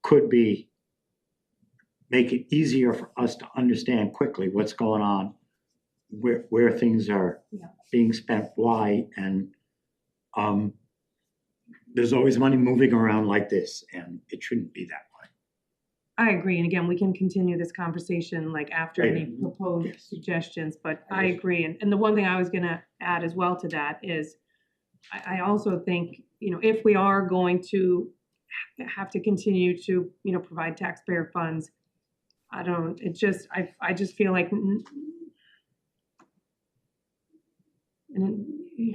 could be, make it easier for us to understand quickly what's going on, where things are Yeah. being spent, why, and there's always money moving around like this, and it shouldn't be that way. I agree, and again, we can continue this conversation like after any Later. proposed Yes. suggestions, but I I just- agree. And the one thing I was gonna add as well to that is, I also think, you know, if we are going to have to continue to, you know, provide taxpayer funds, I just feel like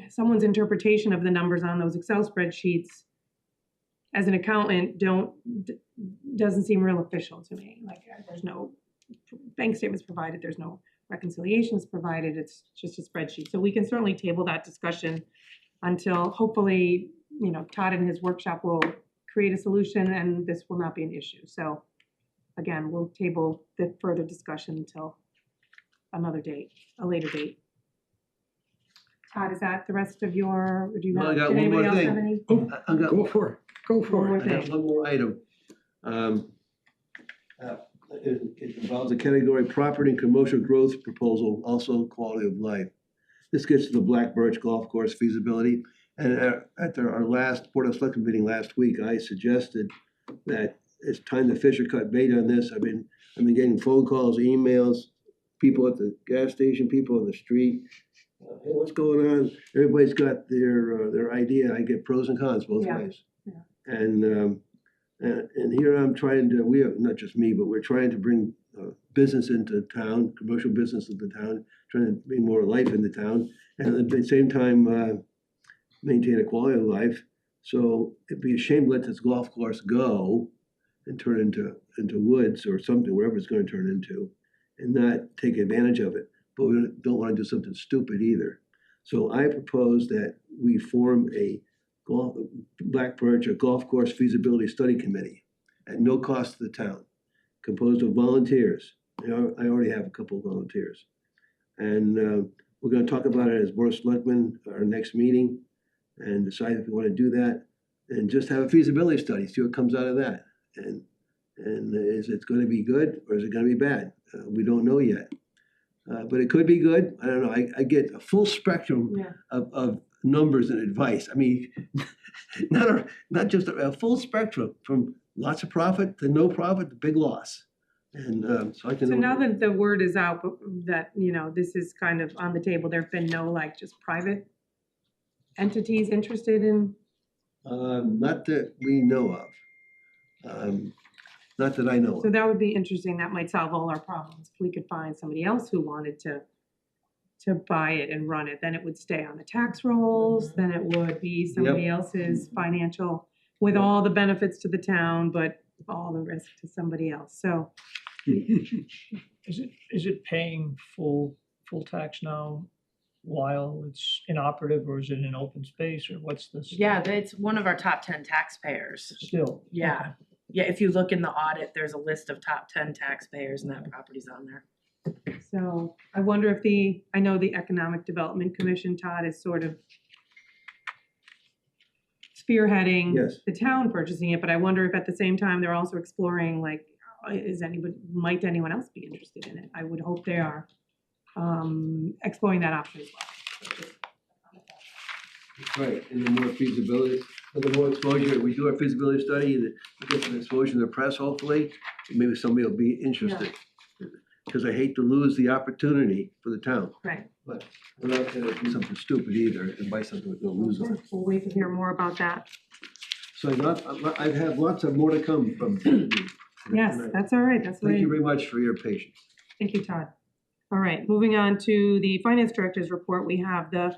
someone's interpretation of the numbers on those Excel spreadsheets as an accountant doesn't seem real official to me. Like, there's no bank statements provided, there's no reconciliations provided, it's just a spreadsheet. So we can certainly table that discussion until hopefully, you know, Todd in his workshop will create a solution and this will not be an issue. So again, we'll table the further discussion until another date, a later date. Todd, is that the rest of your, or do you No, I have, got did one more anybody else thing. have any? I've got, Go for it, go One for more it. I have thing. one more item. It involves a category property and commercial growth proposal, also quality of life. This gets to the Black Birch Golf Course feasibility. And at our last Board of Selectmen meeting last week, I suggested that it's time to fish or cut bait on this. I've been getting phone calls, emails, people at the gas station, people on the street. Hey, what's going on? Everybody's got their idea. I get pros and cons both Yeah, ways. yeah. And here I'm trying to, we have, not just me, but we're trying to bring business into town, commercial business into town, trying to bring more life into town, and at the same time, maintain a quality of life. So it'd be a shame to let this golf course go and turn into woods or something, wherever it's gonna turn into, and not take advantage of it. But we don't wanna do something stupid either. So I propose that we form a Black Birch, a golf course feasibility study committee at no cost to the town, composed of volunteers. I already have a couple of volunteers. And we're gonna talk about it as Board of Selectmen, our next meeting, and decide if we wanna do that. And just have a feasibility study, see what comes out of that. And is it gonna be good or is it gonna be bad? We don't know yet. But it could be good. I don't know. I get a full spectrum Yeah. of numbers and advice. I mean, not just a full spectrum from lots of profit to no profit to big loss. And so I can. So now that the word is out, that, you know, this is kind of on the table, there've been no like just private entities interested in? Not that we know of. Not that I know So of. that would be interesting, that might solve all our problems. If we could find somebody else who wanted to buy it and run it, then it would stay on the tax rolls, then it would be somebody else's financial, with all the benefits to the town, but all the risk to somebody else, so. Is it paying full tax now while it's inoperative, or is it in open space, or what's this? Yeah, it's one of our top 10 taxpayers. Still? Yeah. Yeah, if you look in the audit, there's a list of top 10 taxpayers and that property's on there. So I wonder if I know the Economic Development Commission, Todd, is sort of spearheading Yes. the town purchasing it, but I wonder if at the same time they're also exploring, like, might anyone else be interested in it? I would hope they are. exploring that option as well. Right, and the more feasibility, the more exposure, we do our feasibility study, and we get some exposure in the press, hopefully, maybe somebody will be interested. Because I hate to lose the opportunity for the town, Right. but we're not gonna do something stupid either and buy something with no lose on it. We'll wait to hear more about that. So I have lots of more to come from you. Yes, tonight. that's all right, that's Thank right. you very much for your patience. Thank you, Todd. All right, moving on to the finance director's report, we have the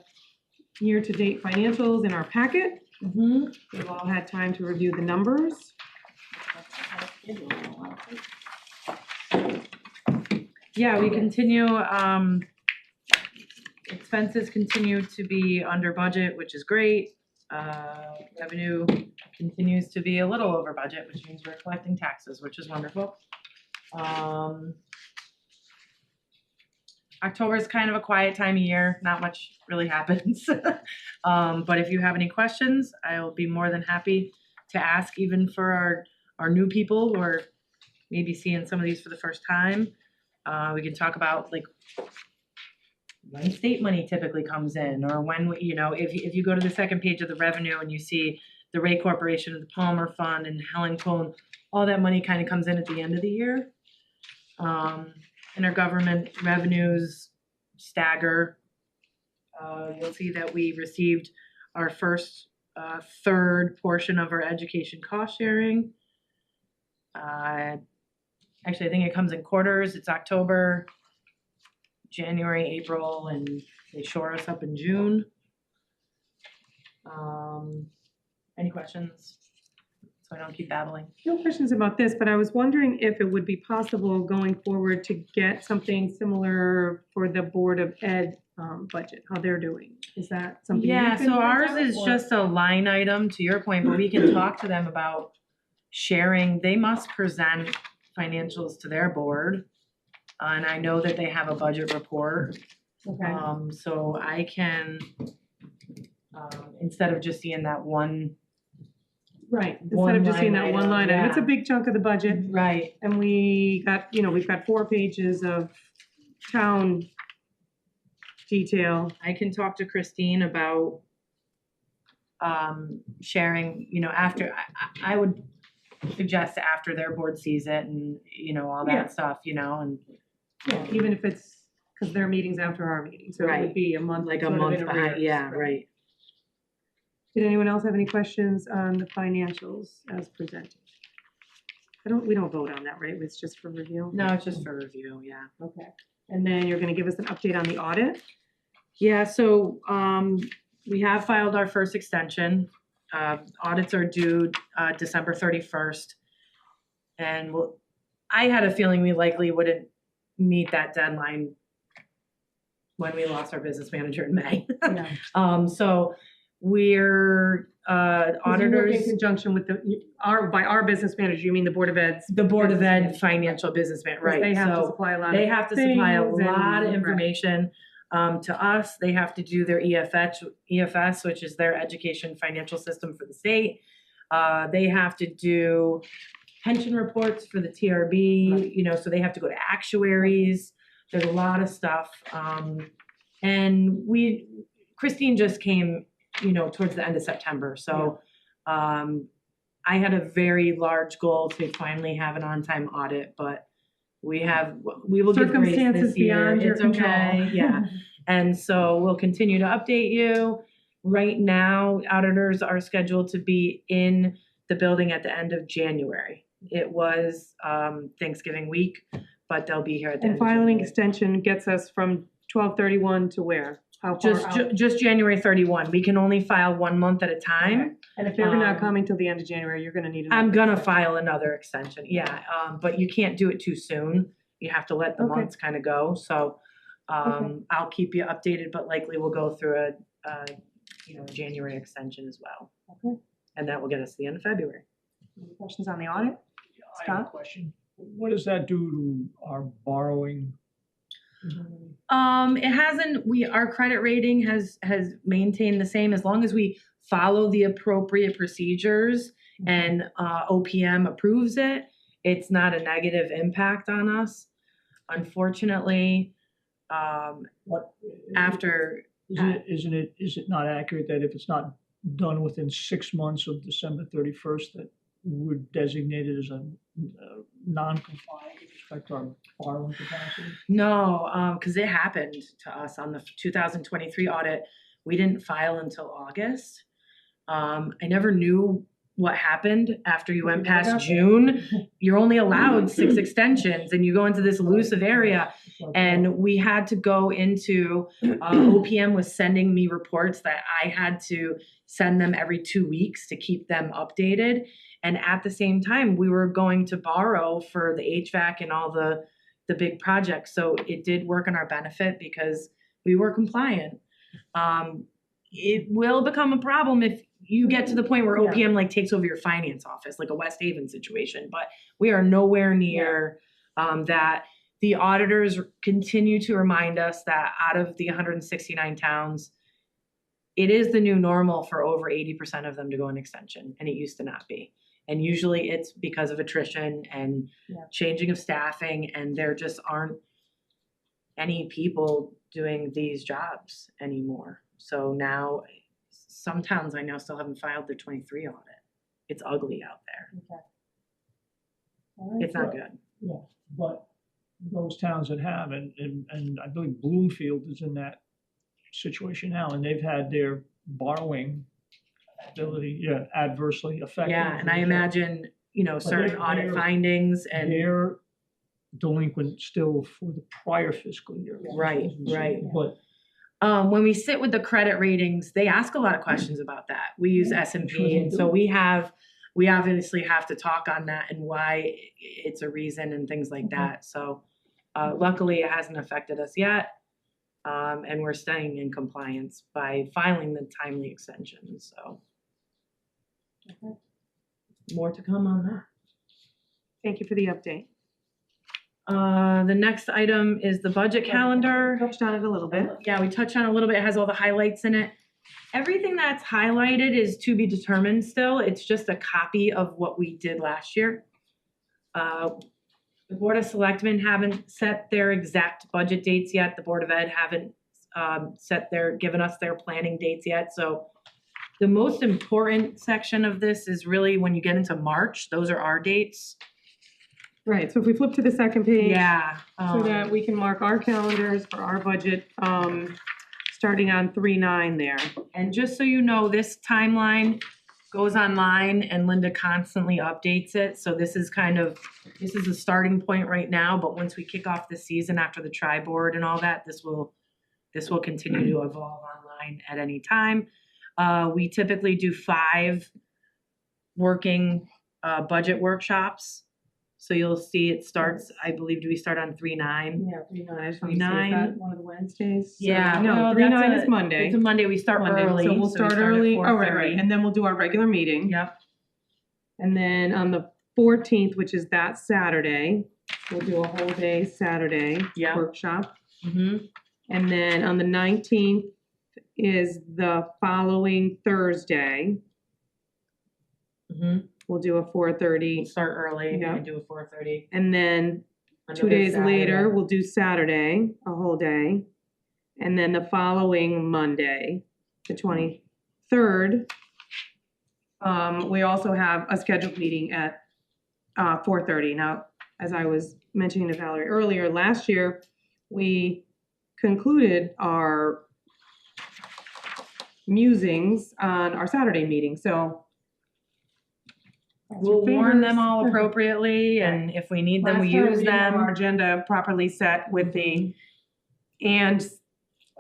year-to-date financials in our packet. We've all had time to review the numbers. Yeah, we continue, expenses continue to be under budget, which is great. Revenue continues to be a little over budget, which means we're collecting taxes, which is wonderful. October is kind of a quiet time of year, not much really happens. But if you have any questions, I will be more than happy to ask, even for our new people who are maybe seeing some of these for the first time. We can talk about like when state money typically comes in, or when, if you go to the second page of the revenue and you see the Ray Corporation, the Palmer Fund, and Helen Cone, all that money kind of comes in at the end of the year. Intergovernment revenues stagger. You'll see that we received our first third portion of our education cost sharing. Actually, I think it comes in quarters. It's October, January, April, and they shore us up in June. Any questions? So I don't keep babbling. No questions about this, but I was wondering if it would be possible going forward to get something similar for the Board of Ed budget, how they're doing. Is that something? you Yeah, can so work ours out, is or- just a line item, to your point, but we can talk to them about sharing. They must present financials to their board. And I know that they have a budget report. Okay, So I can, instead of just seeing that one. right, instead one of just seeing line that one item, line item, it's a yeah. big chunk of the budget. Right. And we've got 4 pages of town detail. I can talk to Christine about sharing, after, I would suggest after their board sees it and, all Yeah. that stuff, and. Yeah, even if it's, because their meeting's after our meeting, so it would Right. be a month. Like a sort of month in behind, arrears, yeah, right. Did anyone else have any questions on the financials as presented? We don't vote on that, right? It's just for review? No, it's just for review, yeah. Okay. And then you're gonna give us an update on the audit? Yeah, so, we have filed our first extension. Audits are due, December 31st. And I had a feeling we likely wouldn't meet that deadline when we lost our business manager in May. Yeah. So we're, You work auditors, in conjunction with by our business manager, you mean the Board of Ed's? the Board of business Ed financial business man, because right? They have to So supply a lot of they have to supply a things lot of and- information to us. They have to do their EFS, which is their education financial system for the state. They have to do pension reports for the TRB, so they have to go to actuaries. There's a lot of stuff. And Christine just came, towards the end of September. So I had a very large goal to finally have an on-time audit, but we will give grace Circumstances this year. beyond your It's okay, control. yeah. And so we'll continue to update you. Right now, auditors are scheduled to be in the building at the end of January. It was Thanksgiving week, but they'll be here at the end And of filing January. extension gets us from 12/31 to where? How far out? Just January 31. We can only file 1 month at a time. And if they're not um, coming till the end of January, you're gonna need another. I'm gonna extension. file another extension, yeah, but you can't do it too soon. You have to let the Okay. months kind of go, so Okay. I'll keep you updated, but likely we'll go through a January extension as well. Okay. And that will get us to the end of February. Any questions on the audit? I have a Scott? question. What does that do to our borrowing? It hasn't, our credit rating has maintained the same as long as we follow the appropriate procedures and OPM approves it. It's not a negative impact on us. Unfortunately, What? after, Is it not accurate that if it's not done within 6 months of December 31st, that we're designated as a non-compliant with respect to our borrowing capacity? no, because it happened to us on the 2023 audit. We didn't file until August. I never knew what happened after you went past June. You're only allowed 6 extensions and you go into this elusive area. And we had to go into, OPM was sending me reports that I had to send them every 2 weeks to keep them updated. And at the same time, we were going to borrow for the HVAC and all the big projects. So it did work in our benefit because we were compliant. It will become a problem if you get to the point where OPM like takes over your finance office, like a West Haven situation, but we are nowhere near that. The auditors continue to remind us that out of the 169 towns, it is the new normal for over 80% of them to go in extension, and it used to not be. And usually it's because of attrition and changing of staffing, and there just aren't any people doing these jobs anymore. So now some towns I know still haven't filed their 23 audit. It's ugly out there. It's not good. Yeah, but those towns that have, and I believe Bloomfield is in that situation now, and they've had their borrowing ability, adversely affected. Yeah, and I imagine, certain they're- audit they're- findings and, They're delinquent still for the prior fiscal year. Right, right. But when we sit with the credit ratings, they ask a lot of questions about that. We use Yeah, S&P, sure they and so do. we obviously have to talk on that and why it's a reason and things like that. So luckily, it hasn't affected us yet. And we're staying in compliance by filing the timely extensions, so. More to come on that. Thank you for the update. The next item is the budget calendar. Touched on it a little bit. Yeah, we touched on it a little bit. It has all the highlights in it. Everything that's highlighted is to be determined still. It's just a copy of what we did last year. The Board of Selectmen haven't set their exact budget dates yet. The Board of Ed haven't given us their planning dates yet. So the most important section of this is really when you get into March. Those are our dates. Right, so if we flip to the second page. Yeah. So that we can mark our calendars for our budget, starting on 3/9 there. And just so you know, this timeline goes online and Linda constantly updates it. So this is a starting point right now, but once we kick off the season after the tri-board and all that, this will continue to evolve online at any time. We typically do 5 working budget workshops. So you'll see it starts, I believe, do we start on 3/9? Yeah, 3/9, I just want to see, is 3/9. that one of the Wednesdays? So- Yeah, No, well, 3/9 that's is Monday. It's a Monday, we start Monday, early. so we'll we start at early, oh, right, 4:30. and then we'll do our regular meeting. Yep, And then on the 14th, which is that Saturday, we'll do a whole day Saturday Yeah. workshop. mm-hmm, And then on the 19th is the following Thursday. mm-hmm. We'll do a We'll 4:30. start early Yeah. and do a 4:30. And then 2 Another days later, Saturday. we'll do Saturday, a whole day. And then the following Monday, the 23rd, we also have a scheduled meeting at 4:30. Now, as I was mentioning to Valerie earlier, last year, we concluded our musings on our Saturday meeting, so. We'll warn them all appropriately, and if we need them, we use them. Our agenda properly set with the, and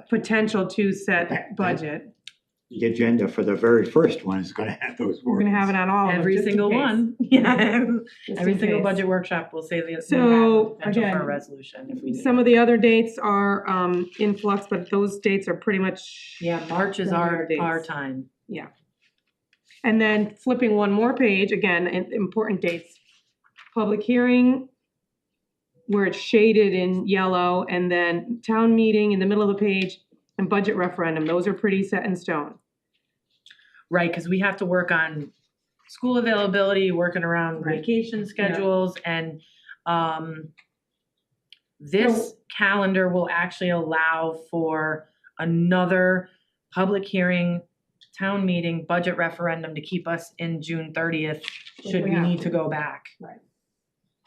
potential to set budget. The agenda for the very first one is gonna have those We're words. gonna have it on all of them. Every just in single case. one. Yeah. Just Every in single case. budget workshop will say the So, potential for a again, resolution if we need. Some of the other dates are in flux, but those dates are pretty much. Yeah, March is Similar our dates. time. And then flipping one more page, again, important dates. Public hearing, where it's shaded in yellow, and then town meeting in the middle of the page, and budget referendum, those are pretty set in stone. Right, because we have to work on school availability, working around Right. vacation schedules, and This calendar will actually allow for another public hearing, town meeting, budget referendum to keep us in June 30th, should we we have need to. to go back.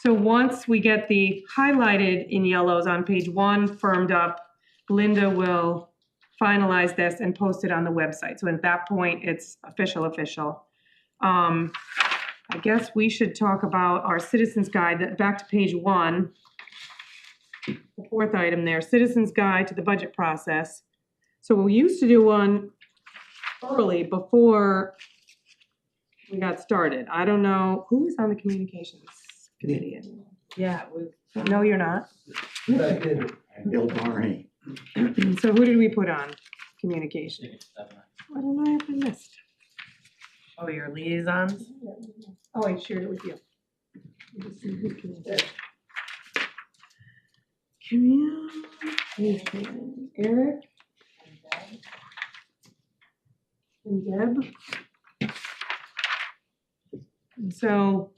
So once we get the highlighted in yellows on page 1 firmed up, Linda will finalize this and post it on the website. So at that point, it's official. I guess we should talk about our citizens guide, back to page 1. The 4th item there, citizens guide to the budget process. So we used to do one early before we got started. I don't know, who is on the communications committee? Yeah, it was. No, you're not. Bill Barney. So who did we put on communication? What am I have missed? Oh, your liaisons? Oh, I shared it with you. Communication, Eric? And Deb? And so,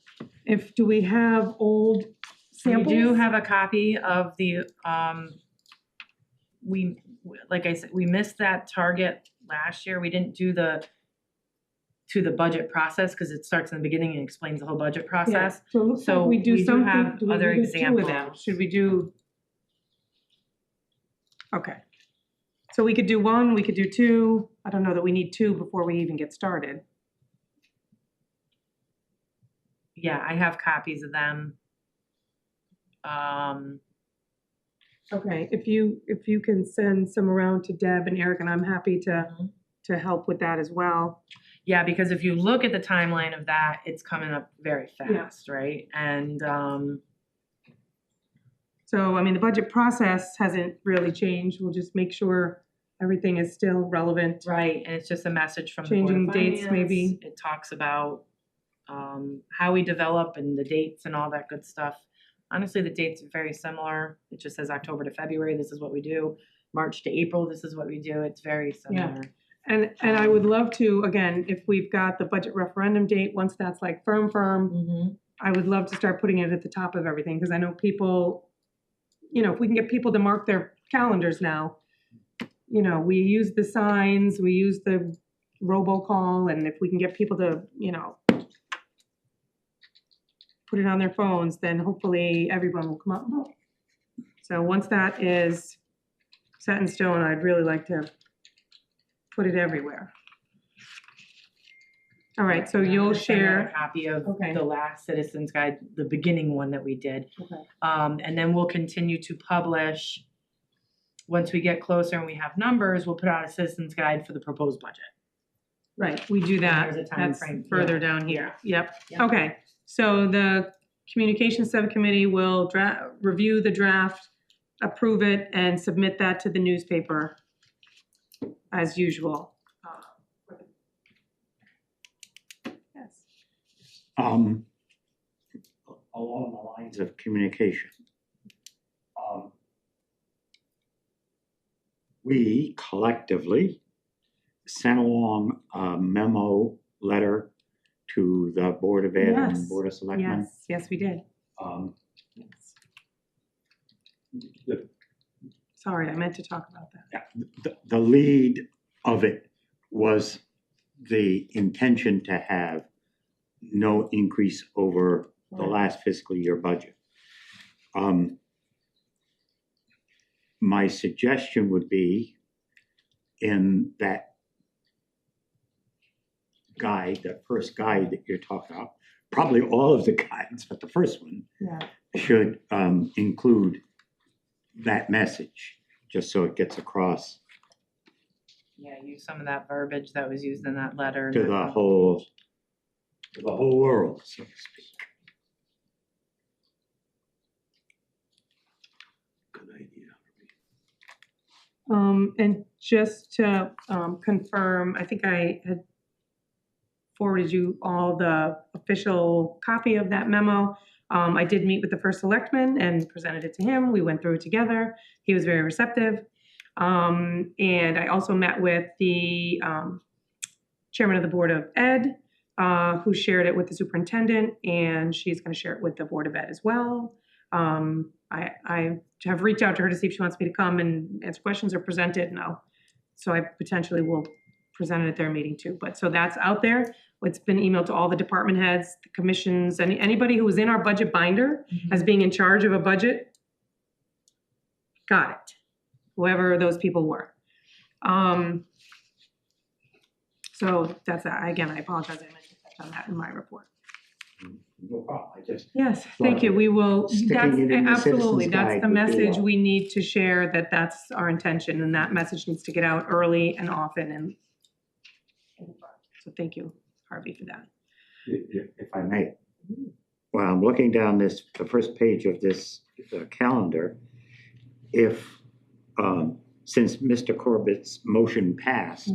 do we have old We samples? do have a copy of the, like I said, we missed that target last year. We didn't do to the budget process, because it starts in the beginning and explains the whole budget Yeah, process. so it looks So like we do we do something. have Do we other do 2 of them? examples. Should we do? Okay. So we could do 1, we could do 2. I don't know that we need 2 before we even get started. Yeah, I have copies of them. Okay, if you can send some around to Deb and Eric, and I'm happy to help with that as well. Yeah, because if you look at the timeline of that, it's coming up very Yeah. fast, right? And, So, I mean, the budget process hasn't really changed. We'll just make sure everything is still relevant. right, and it's just a message from the Board of Changing dates, Finance. maybe. It talks about, how we develop and the dates and all that good stuff. Honestly, the dates are very similar. It just says October to February, this is what we do. March to April, this is what we do. It's very similar. And I would love to, again, if we've got the budget referendum date, once that's like firm, Mm-hmm. I would love to start putting it at the top of everything, because I know people, if we can get people to mark their calendars now, we use the signs, we use the robocall, and if we can get people to, put it on their phones, then hopefully everyone will come up and vote. So once that is set in stone, I'd really like to put it everywhere. All right, so you'll A share. copy of Okay. the last Citizens Guide, the beginning one that we did. Okay. And then we'll continue to publish, once we get closer and we have numbers, we'll put out a Citizens Guide for the proposed budget. Right, we do that. There's a time That's frame, further yeah. down here. Yep. Yeah. Okay, so the communications subcommittee will review the draft, approve it, and submit that to the newspaper as usual. Yes. Along the lines of communication. We collectively sent along a memo letter to the Board of Ed Yes, and Board of Selectmen. Yes, we did. Um, Sorry, I meant to talk about that. the lead of it was the intention to have no increase over the last fiscal year budget. My suggestion would be in that guide, that first guide that you're talking about, probably all of the guides, but the first one Yeah. should include that message, just so it gets across Yeah, use some of that verbiage that was used in that letter. to the whole world, so to speak. Good idea. And just to confirm, I think I had forwarded you all the official copy of that memo. I did meet with the first selectman and presented it to him. We went through it together. He was very receptive. And I also met with the chairman of the Board of Ed, who shared it with the superintendent, and she's going to share it with the Board of Ed as well. I have reached out to her to see if she wants me to come and answer questions or present it, so I potentially will present it at their meeting too. But, so that's out there. It's been emailed to all the department heads, the commissions, anybody who was in our budget binder as being in charge of a budget. Got it. Whoever those people were. So that's, again, I apologize, I meant to touch on that in my report. No problem, I just, Yes, thank you, we will, Sticking that's, it in the absolutely, citizen's that's guide the would be message well. we need to share, that's our intention, and that message needs to get out early and often, and so thank you, Harvey, for that. if I may. When I'm looking down the first page of this calendar, since Mr. Corbett's motion passed,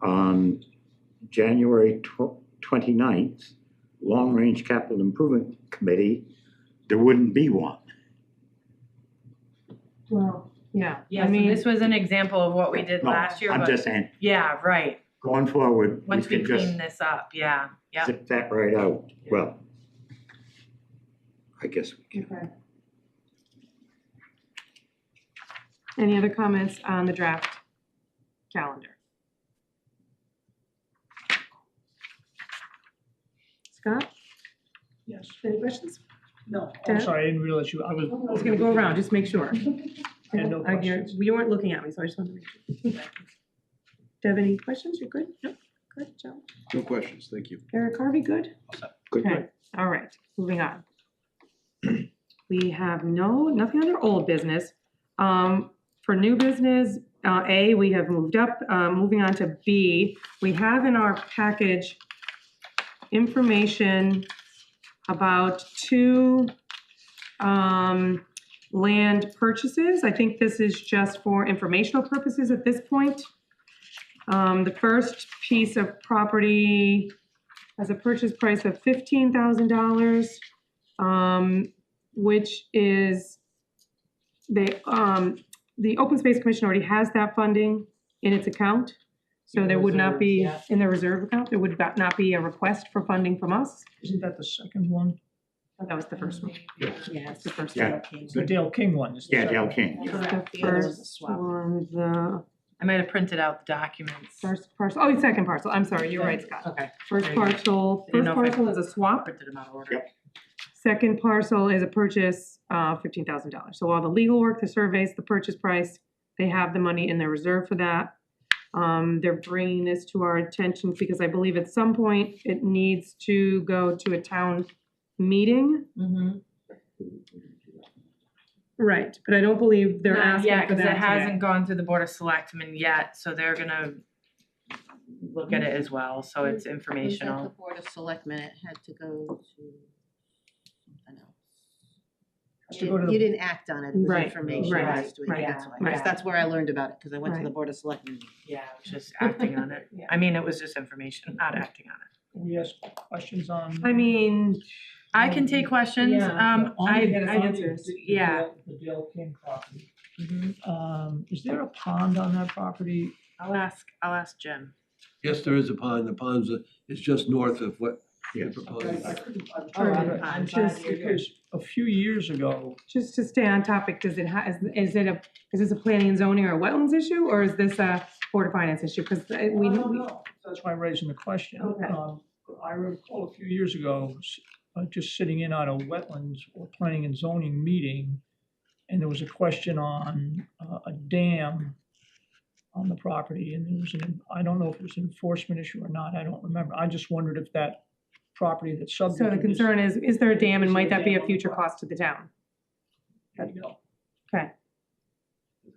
on January 29th, Long Range Capital Improvement Committee, there wouldn't be one. Well, yeah, Yeah, I so mean, this was an example of what we did No, last year, I'm but, just saying, yeah, right. going forward, we Once we could just clean this up, yeah, yep. zip that right out. Well, I guess we can. okay. Any other comments on the draft calendar? Scott, Yes. any questions? No. Deb? I'm sorry, I didn't realize I was gonna go around, just make sure. Yeah, no questions. You weren't looking at me, so I just wanted to make sure. Deb, any questions? You're good? No? Good, Joe? No questions, thank you. Eric Harvey, good? Good, Okay, good. all right, moving on. We have nothing under old business. For new business, A, we have moved up, moving on to B, we have in our package information about two land purchases. I think this is just for informational purposes at this point. The first piece of property has a purchase price of $15,000, which is the Open Space Commission already has that funding in its account. So there would not be, in the reserve account, there would not be a request for funding from us. Isn't that the second one? That was the first one. Yeah, That's the first Yeah. one. The Dale King one is the Yeah, second Dale one. King. The The other was a first swap. one, the I might have printed out the documents. first parcel, oh, second parcel, I'm sorry, you're right, Scott. Okay. First There you go. parcel, Didn't first know if I- parcel is a swap. Printed them out of order. Yep. Second parcel is a purchase, $15,000. So all the legal work, the surveys, the purchase price, they have the money in their reserve for that. They're bringing this to our attention because I believe at some point it needs to go to a town meeting. Mm-hmm. Right, but I don't believe they're asking Yeah, for because that it today. hasn't gone through the Board of Selectmen yet, so they're gonna look at it as well, so it's Was that the informational. Board of Selectmen, it had to go to something else. Has to go to the- You didn't act on it, it was Right, information right, last week, right, that's why, right. 'cause that's where I learned about it, because I went to the Right. Board of Selectmen. Yeah, it was just acting on it. Yeah. I mean, it was just information, not acting on it. Can we ask questions on? I mean, I can take questions, Yeah. On I the- get on the- answers. the Yeah. Dale- The Dale King property. Mhm. Is there a pond on that property? I'll ask Jim. Yes, there is a pond. The pond's is just north of what you're Yes. I proposing. couldn't, I'm Oh, trying the to, pond. just because a few years ago, just to stay on topic, does it is this a planning and zoning or a wetlands issue, or is this a Board of Finance issue? Because we, that's why I'm raising the question. Okay. I recall a few years ago, just sitting in on a wetlands or planning and zoning meeting, and there was a question on a dam on the property, and there was I don't know if it was an enforcement issue or not, I don't remember. I just wondered if that property that's subject so to the this. concern is there a dam, and Is there might a that be dam a on the future property? cost to the town? There you go. Okay,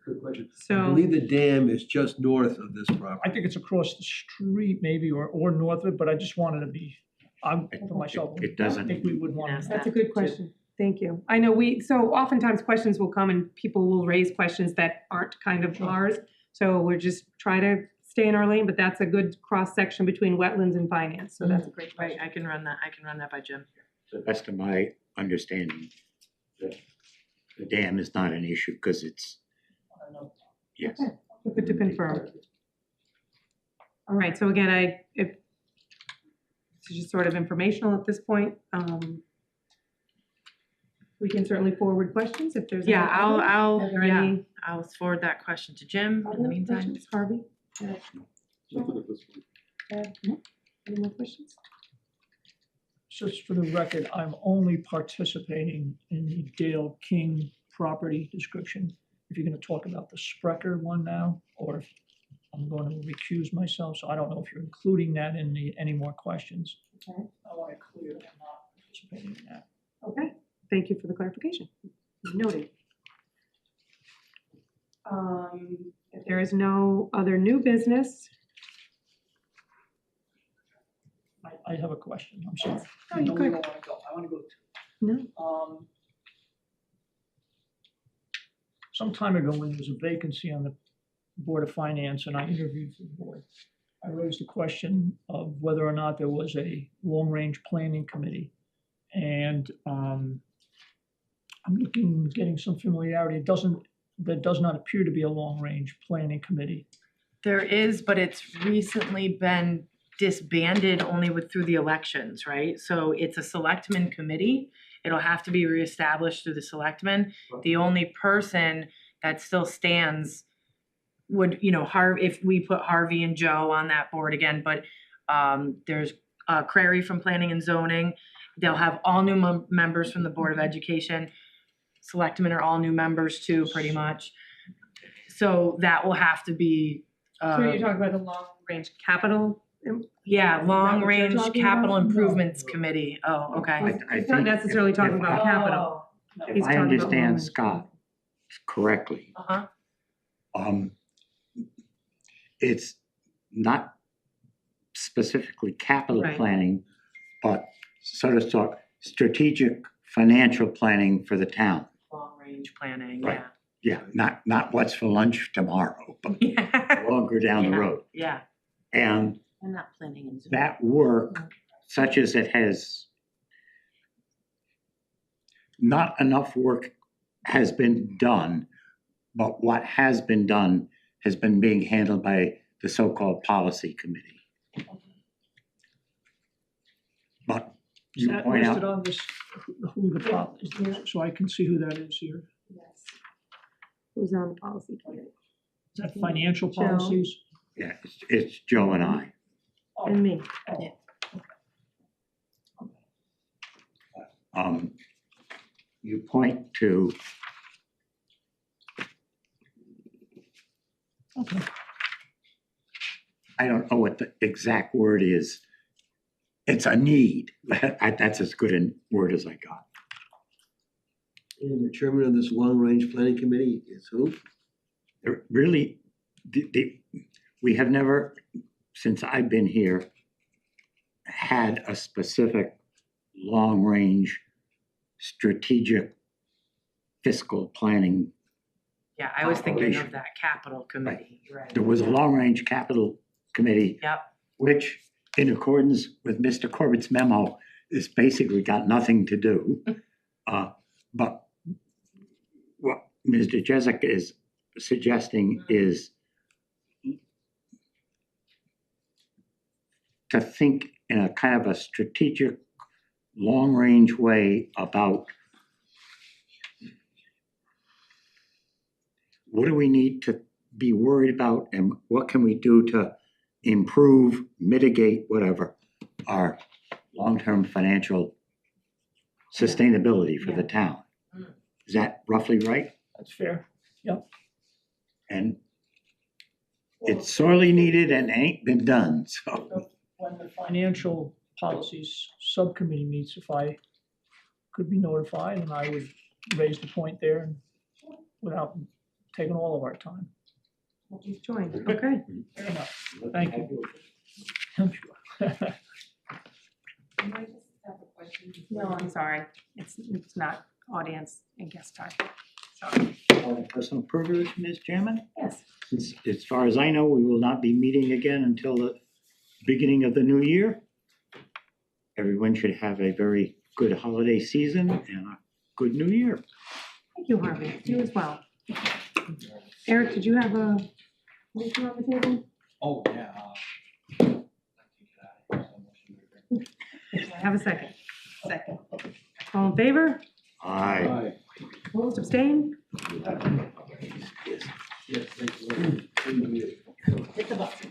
Good question. I so, believe the dam is just north of this I property. think it's across the street maybe, or north of it, but I just wanted to be, for myself. It I doesn't. think we would want to. that's a good question. Thank you. I know so oftentimes questions will come and people will raise questions that aren't kind of ours. So we're just trying to stay in our lane, but that's a good cross-section between wetlands and finance, so that's a great Right, question. I can run that by Jim. To the best of my understanding, the dam is not an issue because it's, yes. Good to confirm. All right, so again, it's just sort of informational at this point. We can certainly forward questions if there's any. Yeah, Are there any I'll forward that question to Jim in the other meantime. questions? Harvey? Nothing at this point. No? Any more questions? Just for the record, I'm only participating in the Dale King property description. If you're gonna talk about the Sprecher one now, or if I'm going to recuse myself, so I don't know if you're including that in any more questions. Okay. I want to clear that I'm not participating in that. Okay, thank you for the clarification. Noted. If there is no other new business, I have a question, I'm sorry. Oh, you No, we could. don't wanna go. I wanna go no, some time ago, when there was a vacancy on the Board of Finance and I interviewed for the board, I raised the question of whether or not there was a long-range planning committee. And I'm getting some familiarity. There does not appear to be a long-range planning committee. There is, but it's recently been disbanded only through the elections, right? So it's a selectmen committee. It'll have to be reestablished through the selectmen. The only person that still stands would, if we put Harvey and Joe on that board again, but there's Crary from Planning and Zoning. They'll have all new members from the Board of Education. Selectmen are all new members too, pretty much. So that will have to be, so you're talking about the long-range capital? yeah, Long what you're Range talking Capital about? Improvements Committee. Oh, okay. I It's not think necessarily if- talking if about I- capital. If He's I talking about understand long-range. Scott correctly, Uh-huh. it's not specifically capital Right. planning, but so to talk, strategic financial planning for the town. Long Range Planning, Right. yeah. Yeah, not what's for lunch tomorrow, but Yeah. longer down the Yeah. road. Yeah. And I'm not planning in Zoom. that work, such as it has, not enough work has been done, but what has been done has been being handled by the so-called policy committee. But Is you that point listed out, on this, who the, so I can see who that is here? Yes. Who's on the policy committee? Is that financial Joe. policies? yeah, it's Joe and I. And me. You point to, Okay. I don't know what the exact word is. It's a need. That's as good a word as I got. And the chairman of this long-range planning committee is who? There really, we have never, since I've been here, had a specific long-range strategic fiscal planning. Yeah, I was thinking of Operation. that capital committee, right? There was a long-range capital committee, Yep. which, in accordance with Mr. Corbett's memo, is basically got nothing to do. But what Mr. Jezik is suggesting is to think in a kind of a strategic, long-range way about what do we need to be worried about and what can we do to improve, mitigate, whatever, our long-term financial sustainability for the town. Is that roughly right? That's fair. And it's sorely needed and ain't been done, so. When the financial policies subcommittee meets, if I could be notified, and I would raise the point there and without taking all of our time. You've joined, okay. Fair enough. Thank you. I'm sure. No, I'm sorry. It's not audience and guest time. Sorry. Personal privilege, Ms. Chairman? Yes. Since, as far as I know, we will not be meeting again until the beginning of the new year. Everyone should have a very good holiday season and a good new year. Thank you, Harvey. You as well. Eric, did you have a motion on the table? Oh, yeah. Have a second. Second. All in favor? Aye. Opposed, abstained? Yes, thank you. Hit the button.